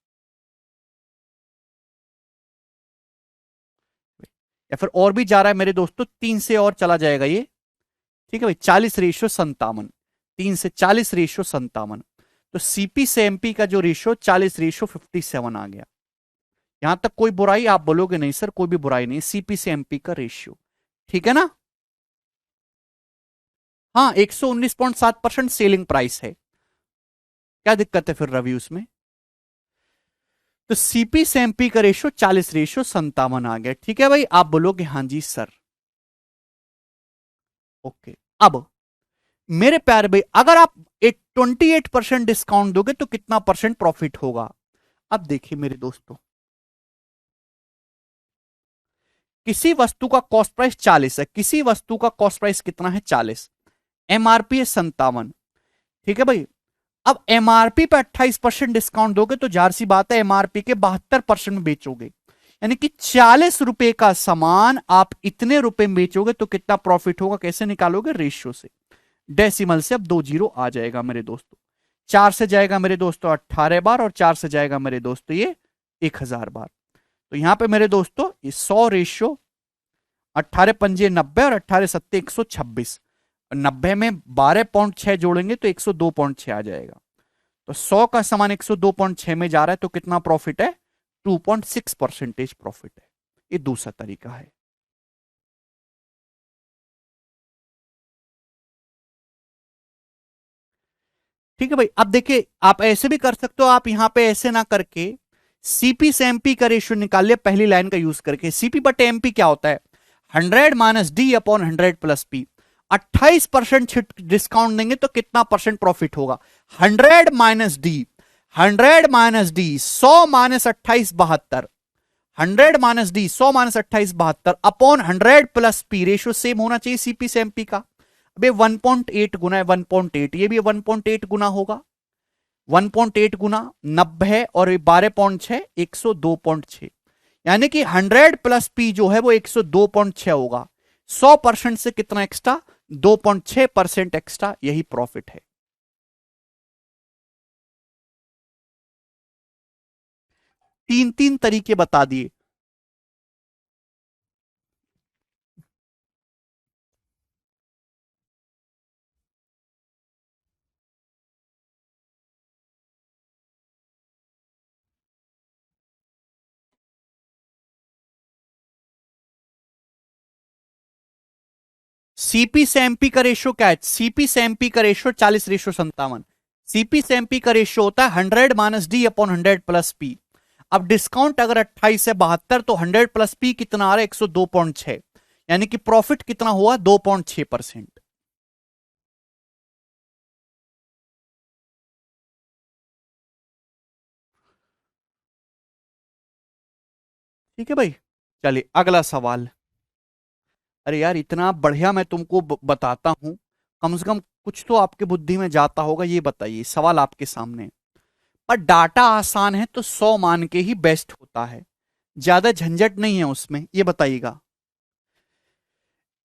Speaker 1: या फिर और भी जा रहा है मेरे दोस्तों, 3 से और चला जाएगा ये, ठीक है भाई, 40 रेशियो 57, 3 से 40 रेशियो 57, तो सीपी से एमपी का जो रेशियो 40 रेशियो 57 आ गया। यहां तक कोई बुराई? आप बोलोगे नहीं सर कोई भी बुराई नहीं, सीपी से एमपी का रेशियो, ठीक है ना। हाँ 119.7% सेलिंग प्राइस है, क्या दिक्कत है फिर रवि उसमें? तो सीपी से एमपी का रेशियो 40 रेशियो 57 आ गया, ठीक है भाई। आप बोलोगे हाँ जी सर, ओके। अब मेरे प्यारे भाई, अगर आप एक 28% डिस्काउंट दोगे तो कितना परसेंट प्रॉफिट होगा? अब देखिए मेरे दोस्तों, किसी वस्तु का कॉस्ट प्राइस 40 है, किसी वस्तु का कॉस्ट प्राइस कितना है? 40, एमआरपी है 57, ठीक है भाई। अब एमआरपी पे 28% डिस्काउंट दोगे तो जाहिर सी बात है एमआरपी के 72% में बेचोगे, यानी कि 40 रुपए का सामान आप इतने रुपए में बेचोगे तो कितना प्रॉफिट होगा? कैसे निकालोगे? रेशियो से, डेसिमल से। अब 2 जीरो आ जाएगा मेरे दोस्तों, 4 से जाएगा मेरे दोस्तों 18 बार और 4 से जाएगा मेरे दोस्तों ये 1000 बार। तो यहां पे मेरे दोस्तों ये 100 रेशियो 18 पंजे 90 और 18 सत्ते 126, 90 में 12.6 जोड़ेंगे तो 102.6 आ जाएगा। तो 100 का सामान 102.6 में जा रहा है तो कितना प्रॉफिट है? 2.6% प्रॉफिट है। ये दूसरा तरीका है। ठीक है भाई। अब देखिए आप ऐसे भी कर सकते हो, आप यहां पे ऐसे ना करके सीपी से एमपी का रेशियो निकाल लिया पहली लाइन का यूज करके। सीपी बटे एमपी क्या होता है? 100 minus D upon 100 plus P. 28% discount देंगे तो कितना परसेंट प्रॉफिट होगा? 100 minus D, 100 minus D, 100 minus 28 72, 100 minus D 100 minus 28 72 upon 100 plus P. Ratio same होना चाहिए सीपी से एमपी का। अबे 1.8 गुना है 1.8, ये भी 1.8 गुना होगा। 1.8 गुना 90 है और 12.6 102.6, यानी कि 100 प्लस पी जो है वो 102.6 होगा। 100% से कितना एक्स्ट्रा? 2.6% एक्स्ट्रा, यही प्रॉफिट है। तीन तीन तरीके बता दिए। सीपी से एमपी का रेशियो क्या है? सीपी से एमपी का रेशियो 40:57। सीपी से एमपी का रेशियो होता है 100 minus D upon 100 plus P. अब डिस्काउंट अगर 28 से 72 तो 100 प्लस पी कितना आ रहा है? 102.6, यानी कि प्रॉफिट कितना हुआ? 2.6%। ठीक है भाई, चलिए अगला सवाल। अरे यार इतना बढ़िया मैं तुमको बताता हूं, कम से कम कुछ तो आपके बुद्धि में जाता होगा। ये बताइए, सवाल आपके सामने। पर डाटा आसान है तो 100 मान के ही बेस्ट होता है, ज्यादा झंझट नहीं है उसमें। ये बताइएगा,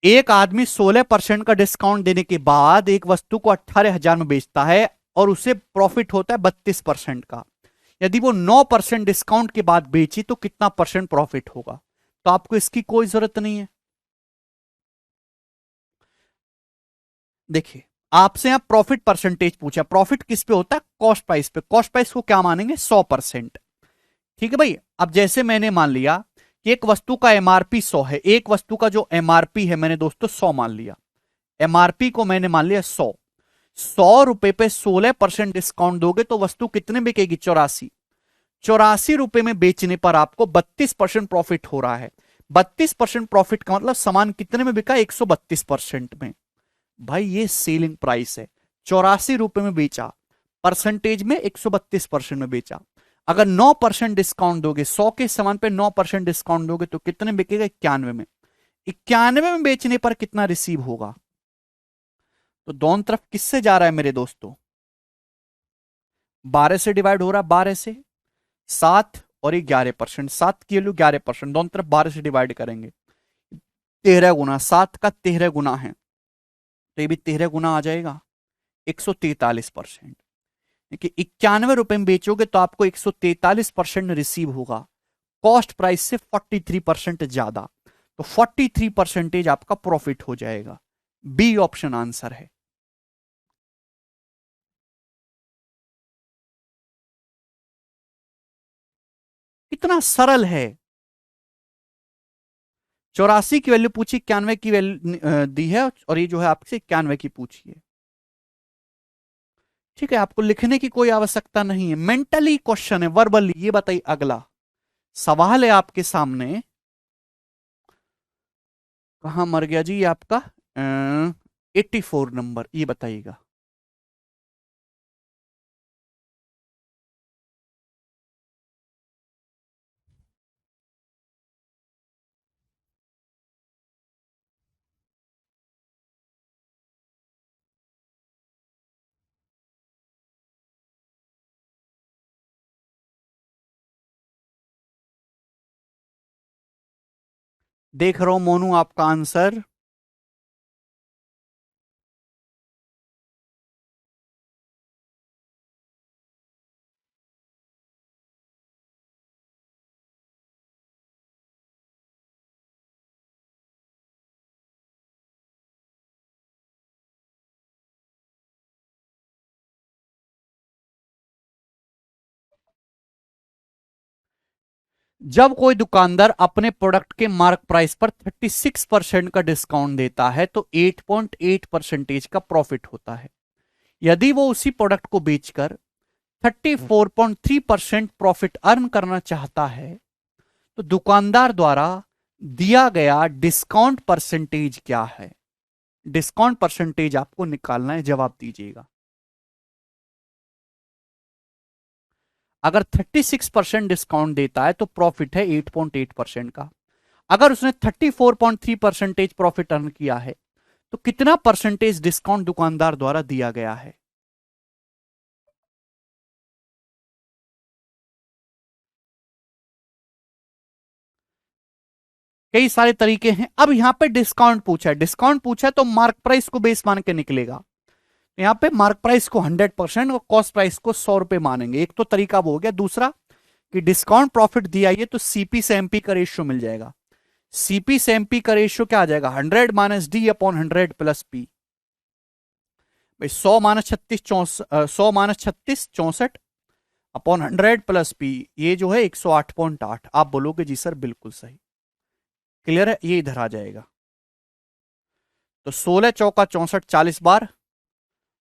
Speaker 1: एक आदमी 16% का डिस्काउंट देने के बाद एक वस्तु को 18,000 में बेचता है और उसे प्रॉफिट होता है 32% का। यदि वो 9% डिस्काउंट के बाद बेची तो कितना परसेंट प्रॉफिट होगा? तो आपको इसकी कोई जरूरत नहीं है। देखिए, आपसे यहां प्रॉफिट परसेंटेज पूछा। प्रॉफिट किस पे होता है? कॉस्ट प्राइस पे। कॉस्ट प्राइस को क्या मानेंगे? 100%। ठीक है भाई, अब जैसे मैंने मान लिया कि एक वस्तु का एमआरपी 100 है, एक वस्तु का जो एमआरपी है मैंने दोस्तों 100 मान लिया। एमआरपी को मैंने मान लिया 100। 100 रुपए पे 16% डिस्काउंट दोगे तो वस्तु कितने बिकेगी? 84। 84 रुपए में बेचने पर आपको 32% प्रॉफिट हो रहा है। 32% प्रॉफिट का मतलब सामान कितने में बिका? 132% में। भाई ये सेलिंग प्राइस है। 84 रुपए में बेचा, परसेंटेज में 132% में बेचा। अगर 9% डिस्काउंट दोगे, 100 के सामान पे 9% डिस्काउंट दोगे तो कितने बिकेगा? 91 में। 91 में बेचने पर कितना रिसीव होगा? तो दोनों तरफ किससे जा रहा है मेरे दोस्तों? 12 से डिवाइड हो रहा है, 12 से 7 और ये 11%। 7 की वैल्यू 11%, दोनों तरफ 12 से डिवाइड करेंगे। 13 गुना, 7 का 13 गुना है तो ये भी 13 गुना आ जाएगा, 143%। देखिए 91 रुपए में बेचोगे तो आपको 143% रिसीव होगा, कॉस्ट प्राइस से 43% ज्यादा। तो 43% आपका प्रॉफिट हो जाएगा। बी ऑप्शन आंसर है। कितना सरल है। 84 की वैल्यू पूछी, 91 की वैल्यू दी है और ये जो है आपसे 91 की पूछी है। ठीक है, आपको लिखने की कोई आवश्यकता नहीं है, मेंटली क्वेश्चन है, वर्बली। ये बताइए, अगला सवाल है आपके सामने। कहां मर गया जी ये आपका? 84 नंबर, ये बताइएगा। देख रहा हूं मोनू आपका आंसर। जब कोई दुकानदार अपने प्रोडक्ट के मार्क प्राइस पर 36% का डिस्काउंट देता है तो 8.8% का प्रॉफिट होता है। यदि वो उसी प्रोडक्ट को बेचकर 34.3% प्रॉफिट अर्न करना चाहता है तो दुकानदार द्वारा दिया गया डिस्काउंट परसेंटेज क्या है? डिस्काउंट परसेंटेज आपको निकालना है, जवाब दीजिएगा। अगर 36% डिस्काउंट देता है तो प्रॉफिट है 8.8% का। अगर उसने 34.3% प्रॉफिट अर्न किया है तो कितना परसेंटेज डिस्काउंट दुकानदार द्वारा दिया गया है? कई सारे तरीके हैं। अब यहां पे डिस्काउंट पूछा है, डिस्काउंट पूछा है तो मार्क प्राइस को बेस मान के निकलेगा। यहां पे मार्क प्राइस को 100% और कॉस्ट प्राइस को 100 रुपए मानेंगे। एक तो तरीका वो हो गया। दूसरा कि डिस्काउंट प्रॉफिट दिया ये तो सीपी से एमपी का रेशियो मिल जाएगा। सीपी से एमपी का रेशियो क्या आ जाएगा? 100 minus D upon 100 plus P. भाई 100 माइनस 36 64 अपॉन 100 प्लस पी, ये जो है 108.8। आप बोलोगे जी सर बिल्कुल सही। क्लियर है? ये इधर आ जाएगा। तो 16 चौका 64 40 बार,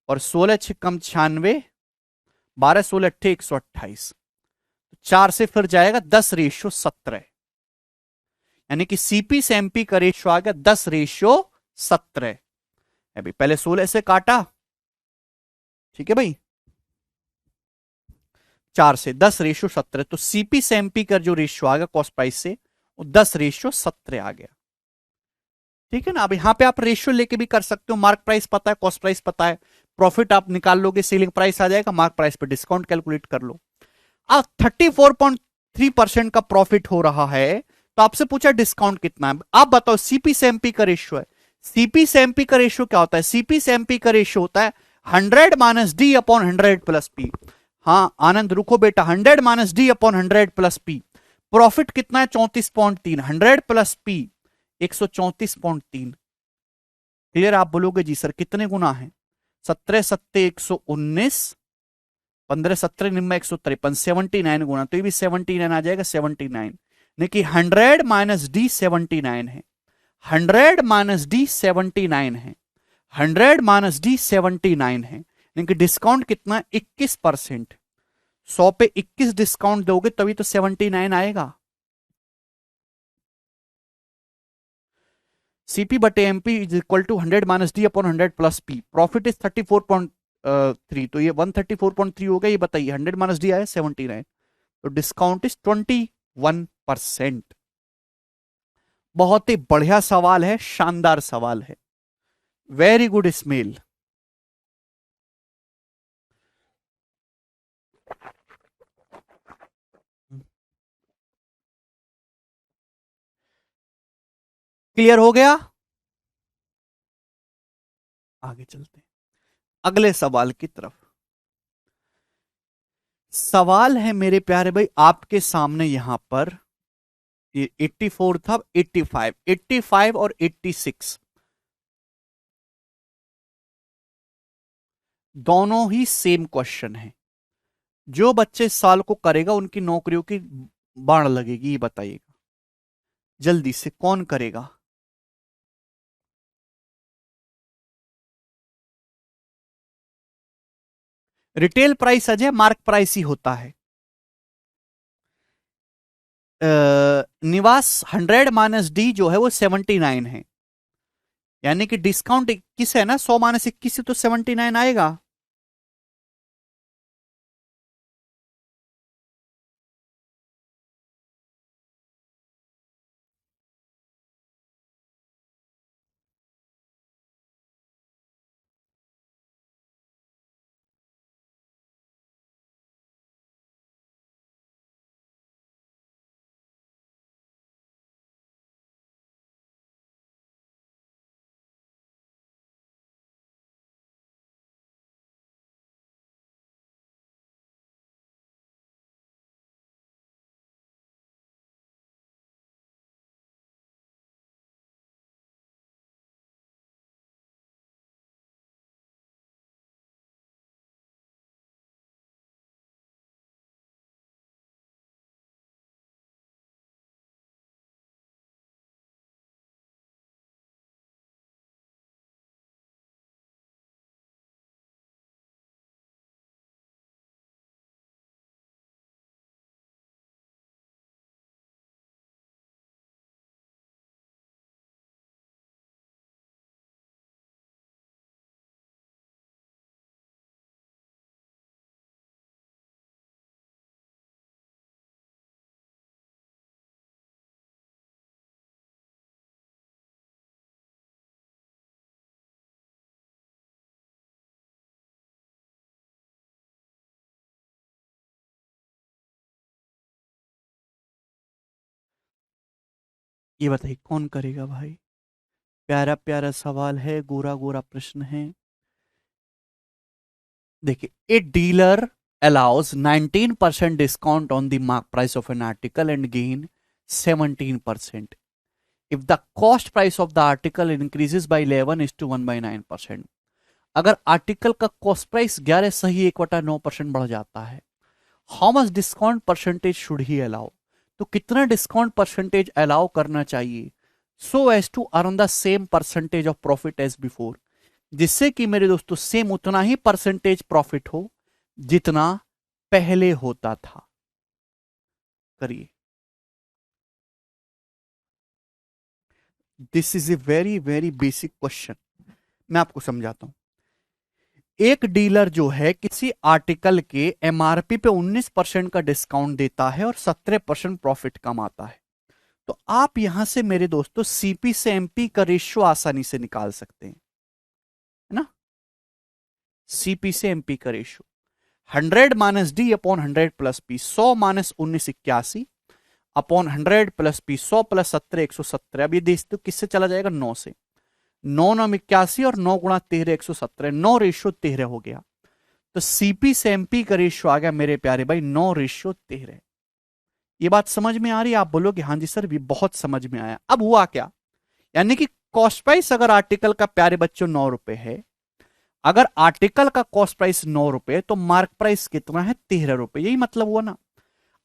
Speaker 1: और 16 छक्कम 96, 12 16 अट्ठे 128। 4 से फिर जाएगा 10:17, यानी कि सीपी से एमपी का रेशियो आ गया 10:17। अभी पहले 16 से काटा, ठीक है भाई, 4 से 10:17, तो सीपी से एमपी का जो रेशियो आ गया कॉस्ट प्राइस से, वो 10:17 आ गया। ठीक है ना? अब यहां पे आप रेशियो लेके भी कर सकते हो। मार्क प्राइस पता है, कॉस्ट प्राइस पता है, प्रॉफिट आप निकाल लोगे, सेलिंग प्राइस आ जाएगा, मार्क प्राइस पे डिस्काउंट कैलकुलेट कर लो। अब 34.3% का प्रॉफिट हो रहा है, तो आपसे पूछा डिस्काउंट कितना है। आप बताओ, सीपी से एमपी का रेशियो है। सीपी से एमपी का रेशियो क्या होता है? सीपी से एमपी का रेशियो होता है 100 minus D upon 100 plus P. हाँ आनंद रुको बेटा, 100 minus D upon 100 plus P. Profit कितना है? 34.3। 100 प्लस पी 134.3। क्लियर? आप बोलोगे जी सर कितने गुना है? 17 सत्ते 119, 15 17 निम्न 153, 79 गुना, तो ये भी 79 आ जाएगा। 79 देखिए, 100 माइनस डी 79 है, 100 माइनस डी 79 है, 100 माइनस डी 79 है। लेकिन डिस्काउंट कितना है? 21%। 100 पे 21 डिस्काउंट दोगे तभी तो 79 आएगा। सीपी बटे MP is equal to 100 minus D upon 100 plus P. Profit is 34.3, तो ये 134.3 हो गया। ये बताइए 100 माइनस डी आया 79, तो डिस्काउंट इज 21%। बहुत ही बढ़िया सवाल है, शानदार सवाल है। Very good smell. क्लियर हो गया? आगे चलते हैं अगले सवाल की तरफ। सवाल है मेरे प्यारे भाई आपके सामने यहां पर, ये 84 था, 85, 85 और 86 दोनों ही सेम क्वेश्चन है। जो बच्चे इस साल को करेगा उनकी नौकरियों की बाढ़ लगेगी। ये बताइएगा जल्दी से कौन करेगा? Retail price Ajay mark price ही होता है। निवास 100 माइनस डी जो है वो 79 है, यानी कि डिस्काउंट 21 है ना, 100 माइनस 21 तो 79 आएगा। ये बताइए कौन करेगा भाई? प्यारा प्यारा सवाल है, गोरा गोरा प्रश्न है। देखिए, a dealer allows 19% discount on the mark price of an article and gain 17% if the cost price of the article increases by 11 is to 1 by 9%। अगर आर्टिकल का कॉस्ट प्राइस 11 सही 1/9% बढ़ जाता है, how much discount percentage should he allow, तो कितना discount percentage allow करना चाहिए so as to earn the same percentage of profit as before, जिससे कि मेरे दोस्तों सेम उतना ही परसेंटेज प्रॉफिट हो जितना पहले होता था। करिए। This is a very very basic question, मैं आपको समझाता हूं। एक डीलर जो है किसी आर्टिकल के एमआरपी पे 19% का डिस्काउंट देता है और 17% प्रॉफिट कमाता है, तो आप यहां से मेरे दोस्तों सीपी से एमपी का रेशियो आसानी से निकाल सकते हैं, है ना। सीपी से एमपी का ratio 100 minus D upon 100 plus P, 100 minus 1981 upon 100 plus P, 100 plus 17 117। अब ये देख तो किससे चला जाएगा? 9 से। 9 9 81 और 9 गुणा 13 117, 9 रेशियो 13 हो गया। तो सीपी से एमपी का रेशियो आ गया मेरे प्यारे भाई 9 रेशियो 13। ये बात समझ में आ रही है? आप बोलोगे हाँ जी सर, भी बहुत समझ में आया। अब हुआ क्या, यानी कि कॉस्ट प्राइस अगर आर्टिकल का प्यारे बच्चों 9 रुपए है, अगर आर्टिकल का कॉस्ट प्राइस 9 रुपए तो मार्क प्राइस कितना है? 13 रुपए। यही मतलब हुआ ना।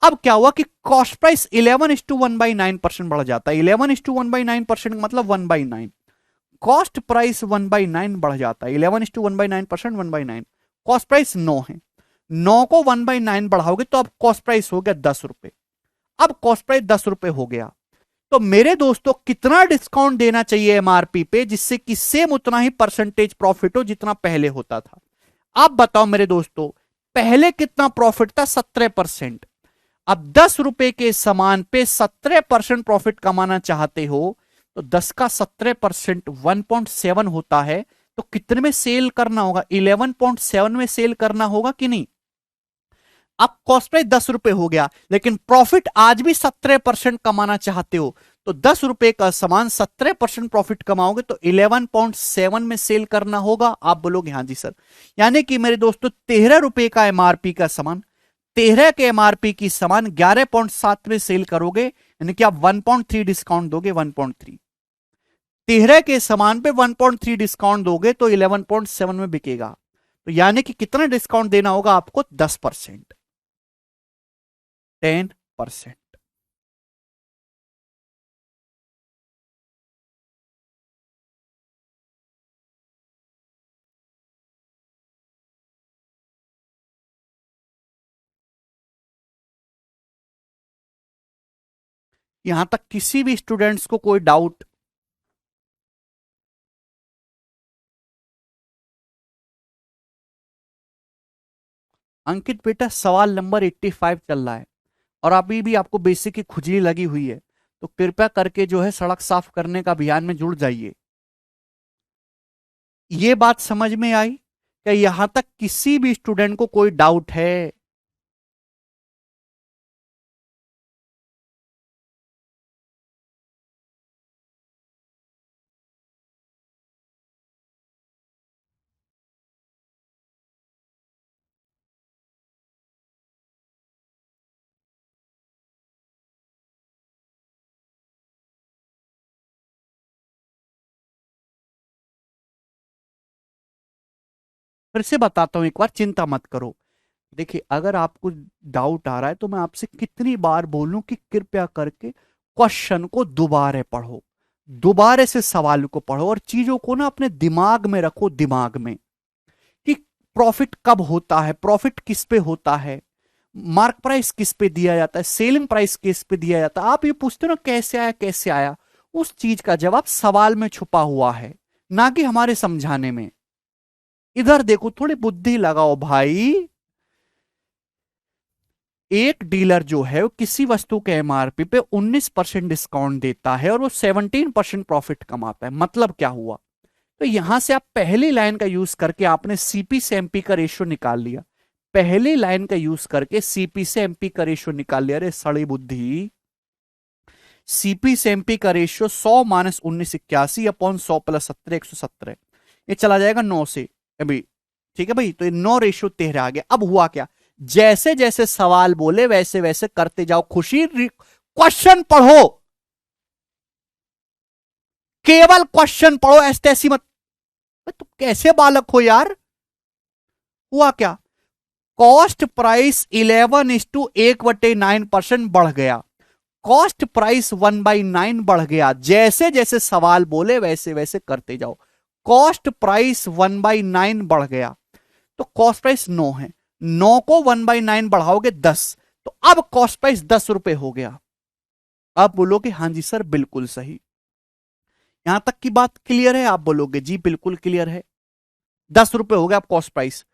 Speaker 1: अब क्या हुआ कि कॉस्ट प्राइस 11:1/9% बढ़ जाता है। 11:1/9% मतलब 1/9। कॉस्ट प्राइस 1/9 बढ़ जाता है। 11:1/9% 1/9। कॉस्ट प्राइस 9 है, 9 को 1/9 बढ़ाओगे तो अब कॉस्ट प्राइस हो गया 10 रुपए। अब कॉस्ट प्राइस 10 रुपए हो गया, तो मेरे दोस्तों कितना डिस्काउंट देना चाहिए एमआरपी पे जिससे कि सेम उतना ही परसेंटेज प्रॉफिट हो जितना पहले होता था? आप बताओ मेरे दोस्तों, पहले कितना प्रॉफिट था? 17%। अब 10 रुपए के सामान पे 17% प्रॉफिट कमाना चाहते हो तो 10 का 17% 1.7 होता है, तो कितने में सेल करना होगा? 11.7 में सेल करना होगा कि नहीं? अब कॉस्ट प्राइस 10 रुपए हो गया, लेकिन प्रॉफिट आज भी 17% कमाना चाहते हो, तो 10 रुपए का सामान 17% प्रॉफिट कमाओगे तो 11.7 में सेल करना होगा। आप बोलोगे हाँ जी सर, यानी कि मेरे दोस्तों 13 रुपए का एमआरपी का सामान, 13 के एमआरपी की सामान 11.7 में सेल करोगे, यानी कि आप 1.3 डिस्काउंट दोगे। 1.3 13 के सामान पे 1.3 डिस्काउंट दोगे तो 11.7 में बिकेगा, तो यानी कि कितना डिस्काउंट देना होगा आपको? 10%, 10%। यहां तक किसी भी स्टूडेंट्स को कोई डाउट? अंकित बेटा, सवाल नंबर 85 चल रहा है और अभी भी आपको बेसिक की खुजली लगी हुई है, तो कृपया करके जो है सड़क साफ करने का अभियान में जुड़ जाइए। ये बात समझ में आई क्या? यहां तक किसी भी स्टूडेंट को कोई डाउट है? फिर से बताता हूं एक बार, चिंता मत करो। देखिए, अगर आपको डाउट आ रहा है तो मैं आपसे कितनी बार बोलूं कि कृपया करके क्वेश्चन को दोबारा पढ़ो, दोबारा से सवाल को पढ़ो और चीजों को ना अपने दिमाग में रखो, दिमाग में, कि प्रॉफिट कब होता है, प्रॉफिट किस पे होता है, मार्क प्राइस किस पे दिया जाता है, सेलिंग प्राइस किस पे दिया जाता है। आप ये पूछते हो ना कैसे आया कैसे आया, उस चीज का जवाब सवाल में छुपा हुआ है, ना कि हमारे समझाने में। इधर देखो, थोड़ी बुद्धि लगाओ भाई। एक डीलर जो है वो किसी वस्तु के एमआरपी पे 19% डिस्काउंट देता है और वो 17% प्रॉफिट कमाता है। मतलब क्या हुआ? तो यहां से आप पहली लाइन का यूज करके आपने सीपी से एमपी का रेशियो निकाल लिया। पहली लाइन का यूज करके सीपी से एमपी का रेशियो निकाल लिया। अरे सड़ी बुद्धि, सीपी से एमपी का रेशियो 100 माइनस 1981 अपॉन 100 प्लस 17 117, ये चला जाएगा 9 से अभी। ठीक है भाई, तो ये 9 रेशियो 13 आ गया। अब हुआ क्या, जैसे जैसे सवाल बोले वैसे वैसे करते जाओ। खुशी क्वेश्चन पढ़ो, केवल क्वेश्चन पढ़ो, ऐसी मत। तुम कैसे बालक हो यार। हुआ क्या, कॉस्ट प्राइस 11:1/9% बढ़ गया, कॉस्ट प्राइस 1/9 बढ़ गया। जैसे जैसे सवाल बोले वैसे वैसे करते जाओ। कॉस्ट प्राइस 1/9 बढ़ गया, तो कॉस्ट प्राइस 9 है, 9 को 1/9 बढ़ाओगे 10, तो अब कॉस्ट प्राइस 10 रुपए हो गया। आप बोलोगे हाँ जी सर बिल्कुल सही, यहां तक की बात क्लियर है। आप बोलोगे जी बिल्कुल क्लियर है, 10 रुपए हो गया आप कॉस्ट प्राइस।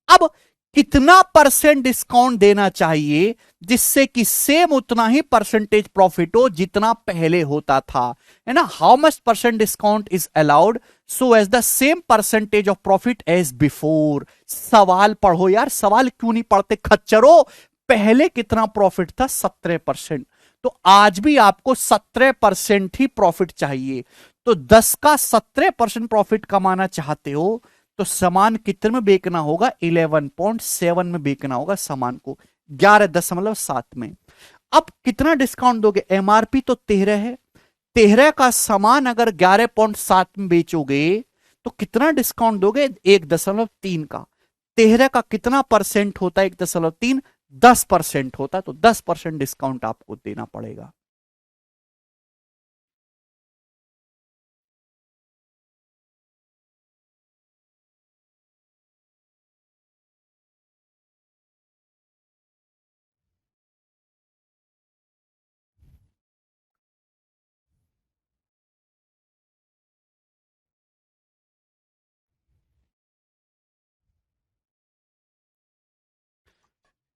Speaker 1: अब कितना परसेंट डिस्काउंट देना चाहिए जिससे कि सेम उतना ही परसेंटेज प्रॉफिट हो जितना पहले होता था, है ना। How much percent discount is allowed so as the same percentage of profit as before. सवाल पढ़ो यार, सवाल क्यों नहीं पढ़ते खच्चरो। पहले कितना प्रॉफिट था, 17%, तो आज भी आपको 17% ही प्रॉफिट चाहिए। तो 10 का 17% प्रॉफिट कमाना चाहते हो तो सामान कितने में बेचना होगा, 11.7 में बेचना होगा सामान को, 11.7 में। अब कितना डिस्काउंट दोगे, एमआरपी तो 13 है, 13 का सामान अगर 11.7 में बेचोगे तो कितना डिस्काउंट दोगे, 1.3 का। 13 का कितना परसेंट होता है, 1.3, 10% होता है, तो 10% डिस्काउंट आपको देना पड़ेगा।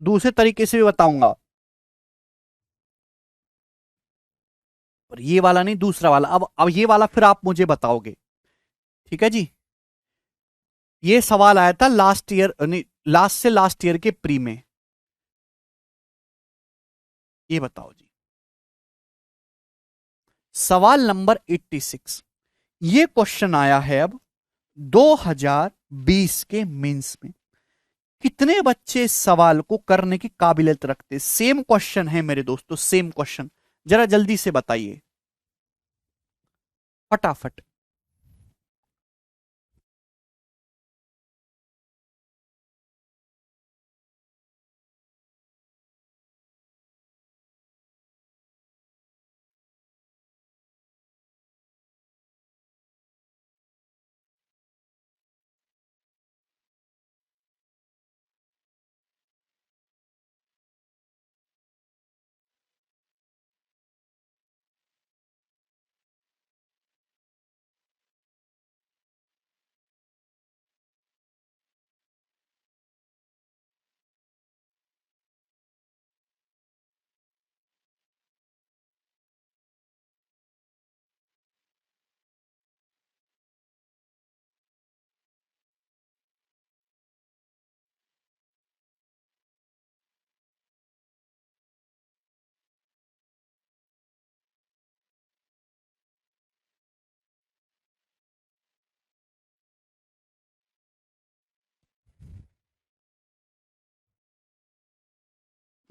Speaker 1: दूसरे तरीके से भी बताऊंगा, पर ये वाला नहीं, दूसरा वाला। अब ये वाला फिर आप मुझे बताओगे, ठीक है जी। ये सवाल आया था लास्ट ईयर, नहीं लास्ट से लास्ट ईयर के प्री में। ये बताओ जी, सवाल नंबर 86, ये क्वेश्चन आया है अब 2020 के मेंस में। कितने बच्चे इस सवाल को करने की काबिलियत रखते, सेम क्वेश्चन है मेरे दोस्तों, सेम क्वेश्चन। जरा जल्दी से बताइए फटाफट।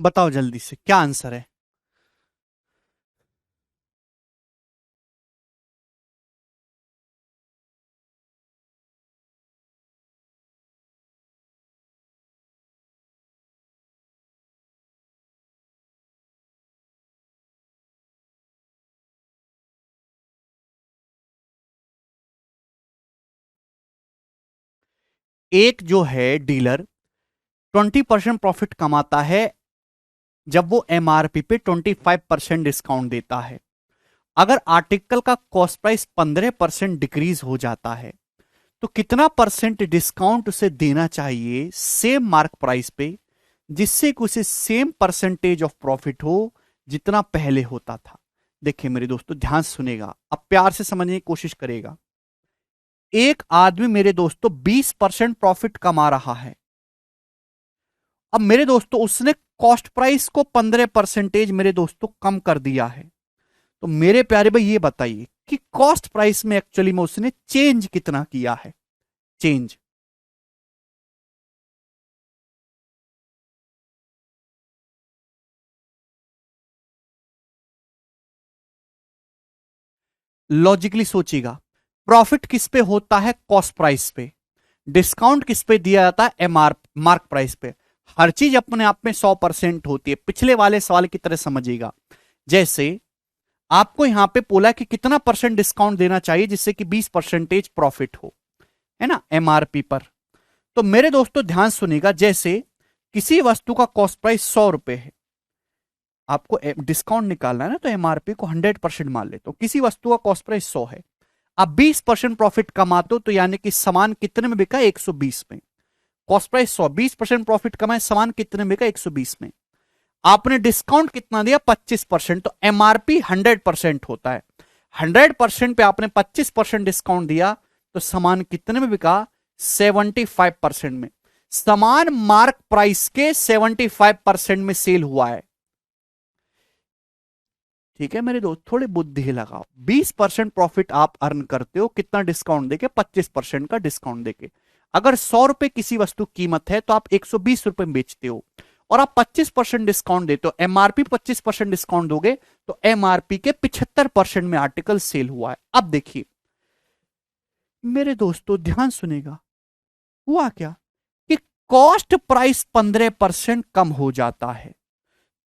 Speaker 1: बताओ जल्दी से क्या आंसर है। एक जो है डीलर 20% प्रॉफिट कमाता है जब वो एमआरपी पे 25% डिस्काउंट देता है। अगर आर्टिकल का कॉस्ट प्राइस 15% डिक्रीज हो जाता है तो कितना परसेंट डिस्काउंट उसे देना चाहिए सेम मार्क प्राइस पे, जिससे कि उसे सेम परसेंटेज ऑफ प्रॉफिट हो जितना पहले होता था। देखिए मेरे दोस्तों ध्यान सुनेगा, अब प्यार से समझने की कोशिश करेगा। एक आदमी मेरे दोस्तों 20% प्रॉफिट कमा रहा है। अब मेरे दोस्तों उसने कॉस्ट प्राइस को 15% मेरे दोस्तों कम कर दिया है, तो मेरे प्यारे भाई ये बताइए कि कॉस्ट प्राइस में एक्चुअली में उसने चेंज कितना किया है, चेंज। लॉजिकली सोचिएगा, प्रॉफिट किस पे होता है, कॉस्ट प्राइस पे। डिस्काउंट किस पे दिया जाता है, एमआर मार्क प्राइस पे। हर चीज अपने आप में 100% होती है। पिछले वाले सवाल की तरह समझिएगा, जैसे आपको यहां पे बोला कि कितना परसेंट डिस्काउंट देना चाहिए जिससे कि 20% प्रॉफिट हो, है ना, एमआरपी पर। तो मेरे दोस्तों ध्यान सुनिएगा, जैसे किसी वस्तु का कॉस्ट प्राइस 100 रुपए है, आपको डिस्काउंट निकालना है ना, तो एमआरपी को 100% मान लेते हो। किसी वस्तु का कॉस्ट प्राइस 100 है, आप 20% प्रॉफिट कमाते हो, तो यानी कि सामान कितने में बिका, 120 में। कॉस्ट प्राइस 100, 20% प्रॉफिट कमाए, सामान कितने में बिका, 120 में। आपने डिस्काउंट कितना दिया, 25%, तो एमआरपी 100% होता है। 100% पे आपने 25% डिस्काउंट दिया, तो सामान कितने में बिका, 75% में। सामान मार्क प्राइस के 75% में सेल हुआ है। ठीक है मेरे दोस्त, थोड़ी बुद्धि लगाओ। 20% प्रॉफिट आप अर्न करते हो, कितना डिस्काउंट देके, 25% का डिस्काउंट देके। अगर 100 रुपए किसी वस्तु कीमत है, तो आप 120 रुपए में बेचते हो, और आप 25% डिस्काउंट देते हो, एमआरपी 25% डिस्काउंट दोगे, तो एमआरपी के 75% में आर्टिकल सेल हुआ है। अब देखिए मेरे दोस्तों, ध्यान सुनेगा, हुआ क्या कि कॉस्ट प्राइस 15% कम हो जाता है,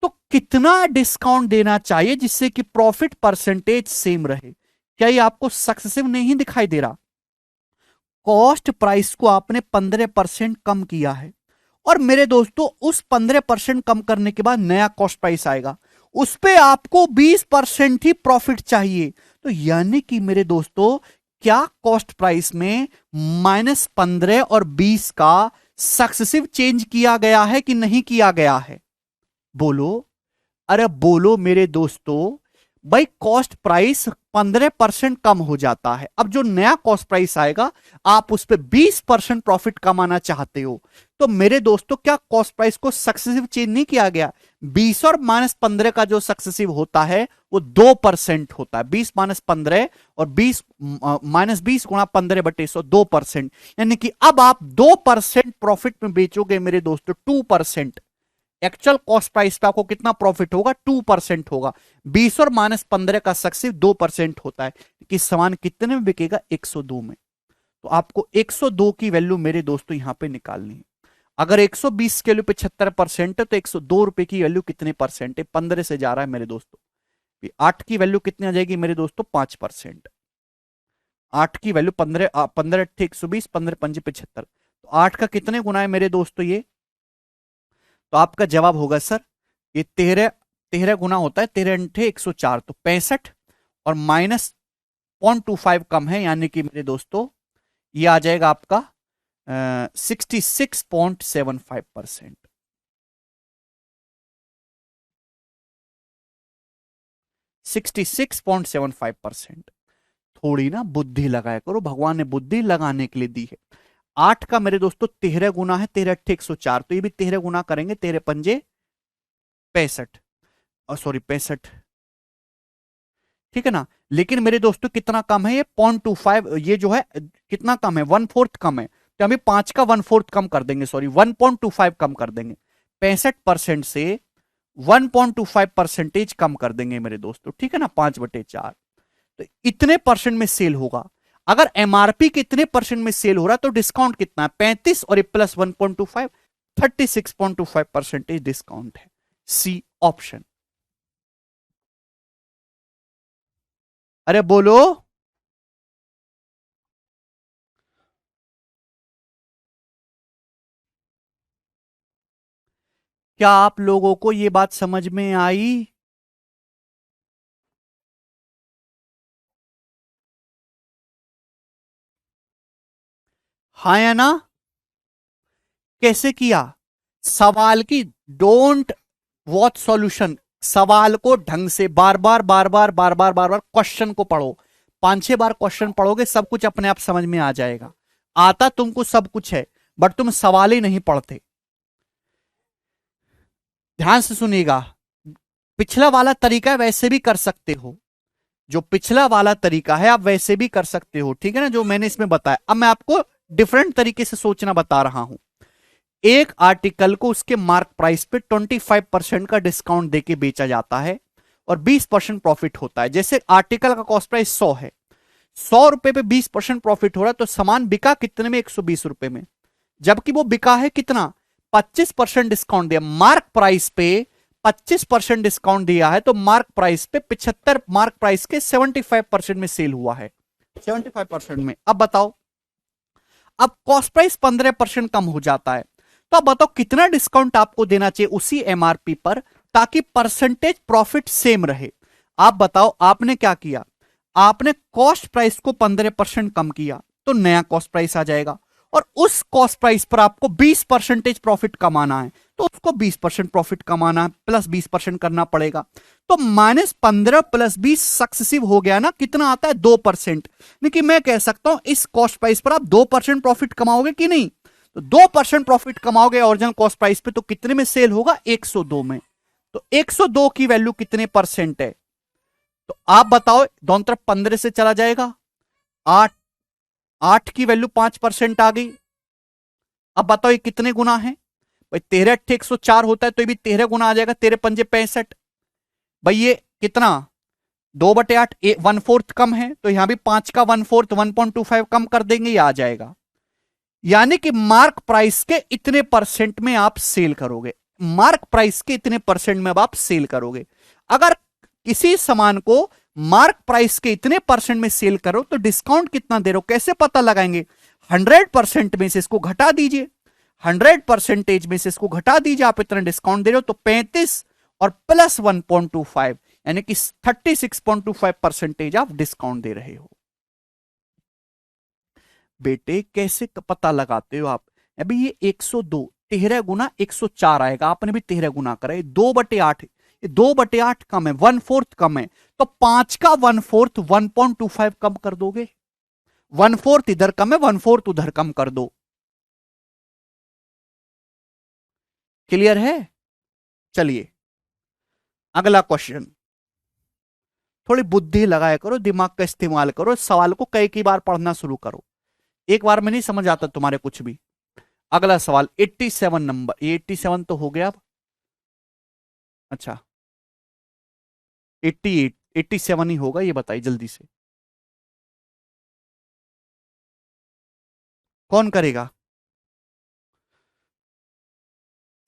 Speaker 1: तो कितना डिस्काउंट देना चाहिए जिससे कि प्रॉफिट परसेंटेज सेम रहे। क्या ये आपको सक्सेसिव नहीं दिखाई दे रहा? कॉस्ट प्राइस को आपने 15% कम किया है, और मेरे दोस्तों उस 15% कम करने के बाद नया कॉस्ट प्राइस आएगा, उस पे आपको 20% ही प्रॉफिट चाहिए। तो यानी कि मेरे दोस्तों, क्या कॉस्ट प्राइस में -15 और 20 का सक्सेसिव चेंज किया गया है कि नहीं किया गया है? बोलो, अरे बोलो मेरे दोस्तों। भाई कॉस्ट प्राइस 15% कम हो जाता है, अब जो नया कॉस्ट प्राइस आएगा, आप उस पर 20% प्रॉफिट कमाना चाहते हो, तो मेरे दोस्तों क्या कॉस्ट प्राइस को सक्सेसिव चेंज नहीं किया गया? 20 और -15 का जो सक्सेसिव होता है वो 2% होता है। 20 -15 और 20 -20 गुणा 15/100, 2%। यानी कि अब आप 2% प्रॉफिट में बेचोगे मेरे दोस्तों, 2%। एक्चुअल कॉस्ट प्राइस पे आपको कितना प्रॉफिट होगा, 2% होगा। 20 और -15 का सक्सेसिव 2% होता है, कि सामान कितने में बिकेगा, 102 में। तो आपको 102 की वैल्यू मेरे दोस्तों यहां पे निकालनी है। अगर 120 के वैल्यू 75% है, तो 102 रुपए की वैल्यू कितने परसेंट है, 15 से जा रहा है मेरे दोस्तों। 8 की वैल्यू कितनी आ जाएगी मेरे दोस्तों, 5%। 8 की वैल्यू 15, 15 अट्ठे 120, 15 पंजे 75, तो 8 का कितने गुना है मेरे दोस्तों ये? तो आपका जवाब होगा सर, ये 13, 13 गुना होता है, 13 अंठे 104, तो 65, और -0.25 कम है, यानी कि मेरे दोस्तों ये आ जाएगा आपका 66.75%। 66.75%। थोड़ी ना बुद्धि लगाया करो, भगवान ने बुद्धि लगाने के लिए दी है। 8 का मेरे दोस्तों 13 गुना है, 13 अट्ठे 104, तो ये भी 13 गुना करेंगे, 13 पंजे 65, सॉरी 65, ठीक है ना। लेकिन मेरे दोस्तों कितना कम है ये, 0.25, ये जो है कितना कम है, 1/4 कम है, तो हम 5 का 1/4 कम कर देंगे, सॉरी 1.25 कम कर देंगे। 65% से 1.25% कम कर देंगे मेरे दोस्तों, ठीक है ना, 5/4। तो इतने परसेंट में सेल होगा। अगर एमआरपी कितने परसेंट में सेल हो रहा है, तो डिस्काउंट कितना है, 35, और प्लस 1.25, 36.25% डिस्काउंट है। C option. अरे बोलो, क्या आप लोगों को यह बात समझ में आई? हाँ या ना? कैसे किया? सवाल की डोंट वॉच सॉल्यूशन, सवाल को ढंग से बार बार बार बार बार बार बार बार क्वेश्चन को पढ़ो। 5-6 बार क्वेश्चन पढ़ोगे, सब कुछ अपने आप समझ में आ जाएगा। आता तुमको सब कुछ है, बट तुम सवाल ही नहीं पढ़ते। ध्यान से सुनिएगा, पिछला वाला तरीका वैसे भी कर सकते हो, जो पिछला वाला तरीका है आप वैसे भी कर सकते हो, ठीक है ना, जो मैंने इसमें बताया। अब मैं आपको डिफरेंट तरीके से सोचना बता रहा हूं। एक आर्टिकल को उसके मार्क प्राइस पे 25% का डिस्काउंट देके बेचा जाता है और 20% प्रॉफिट होता है। जैसे आर्टिकल का कॉस्ट प्राइस 100 है, 100 रुपए पे 20% प्रॉफिट हो रहा है, तो सामान बिका कितने में? 120 रुपए में। जबकि वो बिका है कितना? 25% डिस्काउंट दिया मार्क प्राइस पे, 25% डिस्काउंट दिया है, तो मार्क प्राइस पे 75, मार्क प्राइस के 75% में सेल हुआ है, 75% में। अब बताओ, अब कॉस्ट प्राइस 15% कम हो जाता है, तो अब बताओ कितना डिस्काउंट आपको देना चाहिए उसी एमआरपी पर, ताकि परसेंटेज प्रॉफिट सेम रहे। आप बताओ, आपने क्या किया? आपने कॉस्ट प्राइस को 15% कम किया, तो नया कॉस्ट प्राइस आ जाएगा, और उस कॉस्ट प्राइस पर आपको 20% प्रॉफिट कमाना है, तो उसको 20% प्रॉफिट कमाना है, प्लस 20% करना पड़ेगा। तो -15 प्लस 20 सक्सेसिव हो गया ना, कितना आता है? 2%। लेकिन मैं कह सकता हूं इस कॉस्ट प्राइस पर आप 2% प्रॉफिट कमाओगे कि नहीं? तो 2% प्रॉफिट कमाओगे ओरिजिनल कॉस्ट प्राइस पे, तो कितने में सेल होगा? 102 में। तो 102 की वैल्यू कितने परसेंट है? तो आप बताओ, दोनों तरफ 15 से चला जाएगा, 8, 8 की वैल्यू 5% आ गई। अब बताओ ये कितने गुना है भाई? 13 अट्ठे 104 होता है, तो ये भी 13 गुना आ जाएगा, 13 पंजे 65। भाई ये कितना? 2/8, 1/4 कम है, तो यहां भी 5 का 1/4 1.25 कम कर देंगे, ये आ जाएगा। यानी कि मार्क प्राइस के इतने परसेंट में आप सेल करोगे, मार्क प्राइस के इतने परसेंट में अब आप सेल करोगे। अगर किसी सामान को मार्क प्राइस के इतने परसेंट में सेल करो, तो डिस्काउंट कितना दे रहे हो कैसे पता लगाएंगे? 100% में से इसको घटा दीजिए, 100% में से इसको घटा दीजिए, आप इतना डिस्काउंट दे रहे हो, तो 35 और प्लस 1.25, यानी कि 36.25% आप डिस्काउंट दे रहे हो। बेटे कैसे पता लगाते हो आप? अभी ये 102 13 गुना 104 आएगा, आपने भी 13 गुना करा, 2/8, 2/8 कम है, 1/4 कम है, तो 5 का 1/4 1.25 कम कर दोगे। 1/4 इधर कम है, 1/4 उधर कम कर दो। क्लियर है? चलिए अगला क्वेश्चन। थोड़ी बुद्धि लगाया करो, दिमाग का इस्तेमाल करो, सवाल को कई बार पढ़ना शुरू करो, एक बार में नहीं समझ आता तुम्हारे कुछ भी। अगला सवाल 87 नंबर, ये 87 तो हो गया अब। अच्छा 88, 87 ही होगा, ये बताइए जल्दी से, कौन करेगा?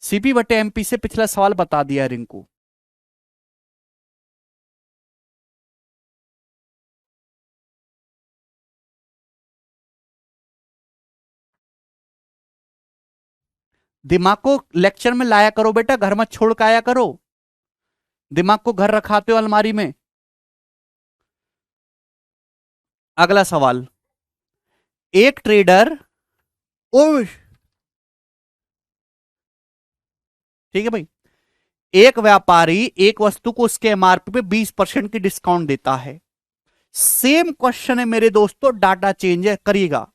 Speaker 1: सीपी बटे एमपी से पिछला सवाल बता दिया रिंकू। दिमाग को लेक्चर में लाया करो बेटा, घर में छोड़ के आया करो, दिमाग को घर रखाते हो अलमारी में। अगला सवाल, एक ट्रेडर, ओ ठीक है भाई, एक व्यापारी एक वस्तु को उसके एमआरपी पे 20% की डिस्काउंट देता है। सेम क्वेश्चन है मेरे दोस्तों, डाटा चेंज है, करिएगा।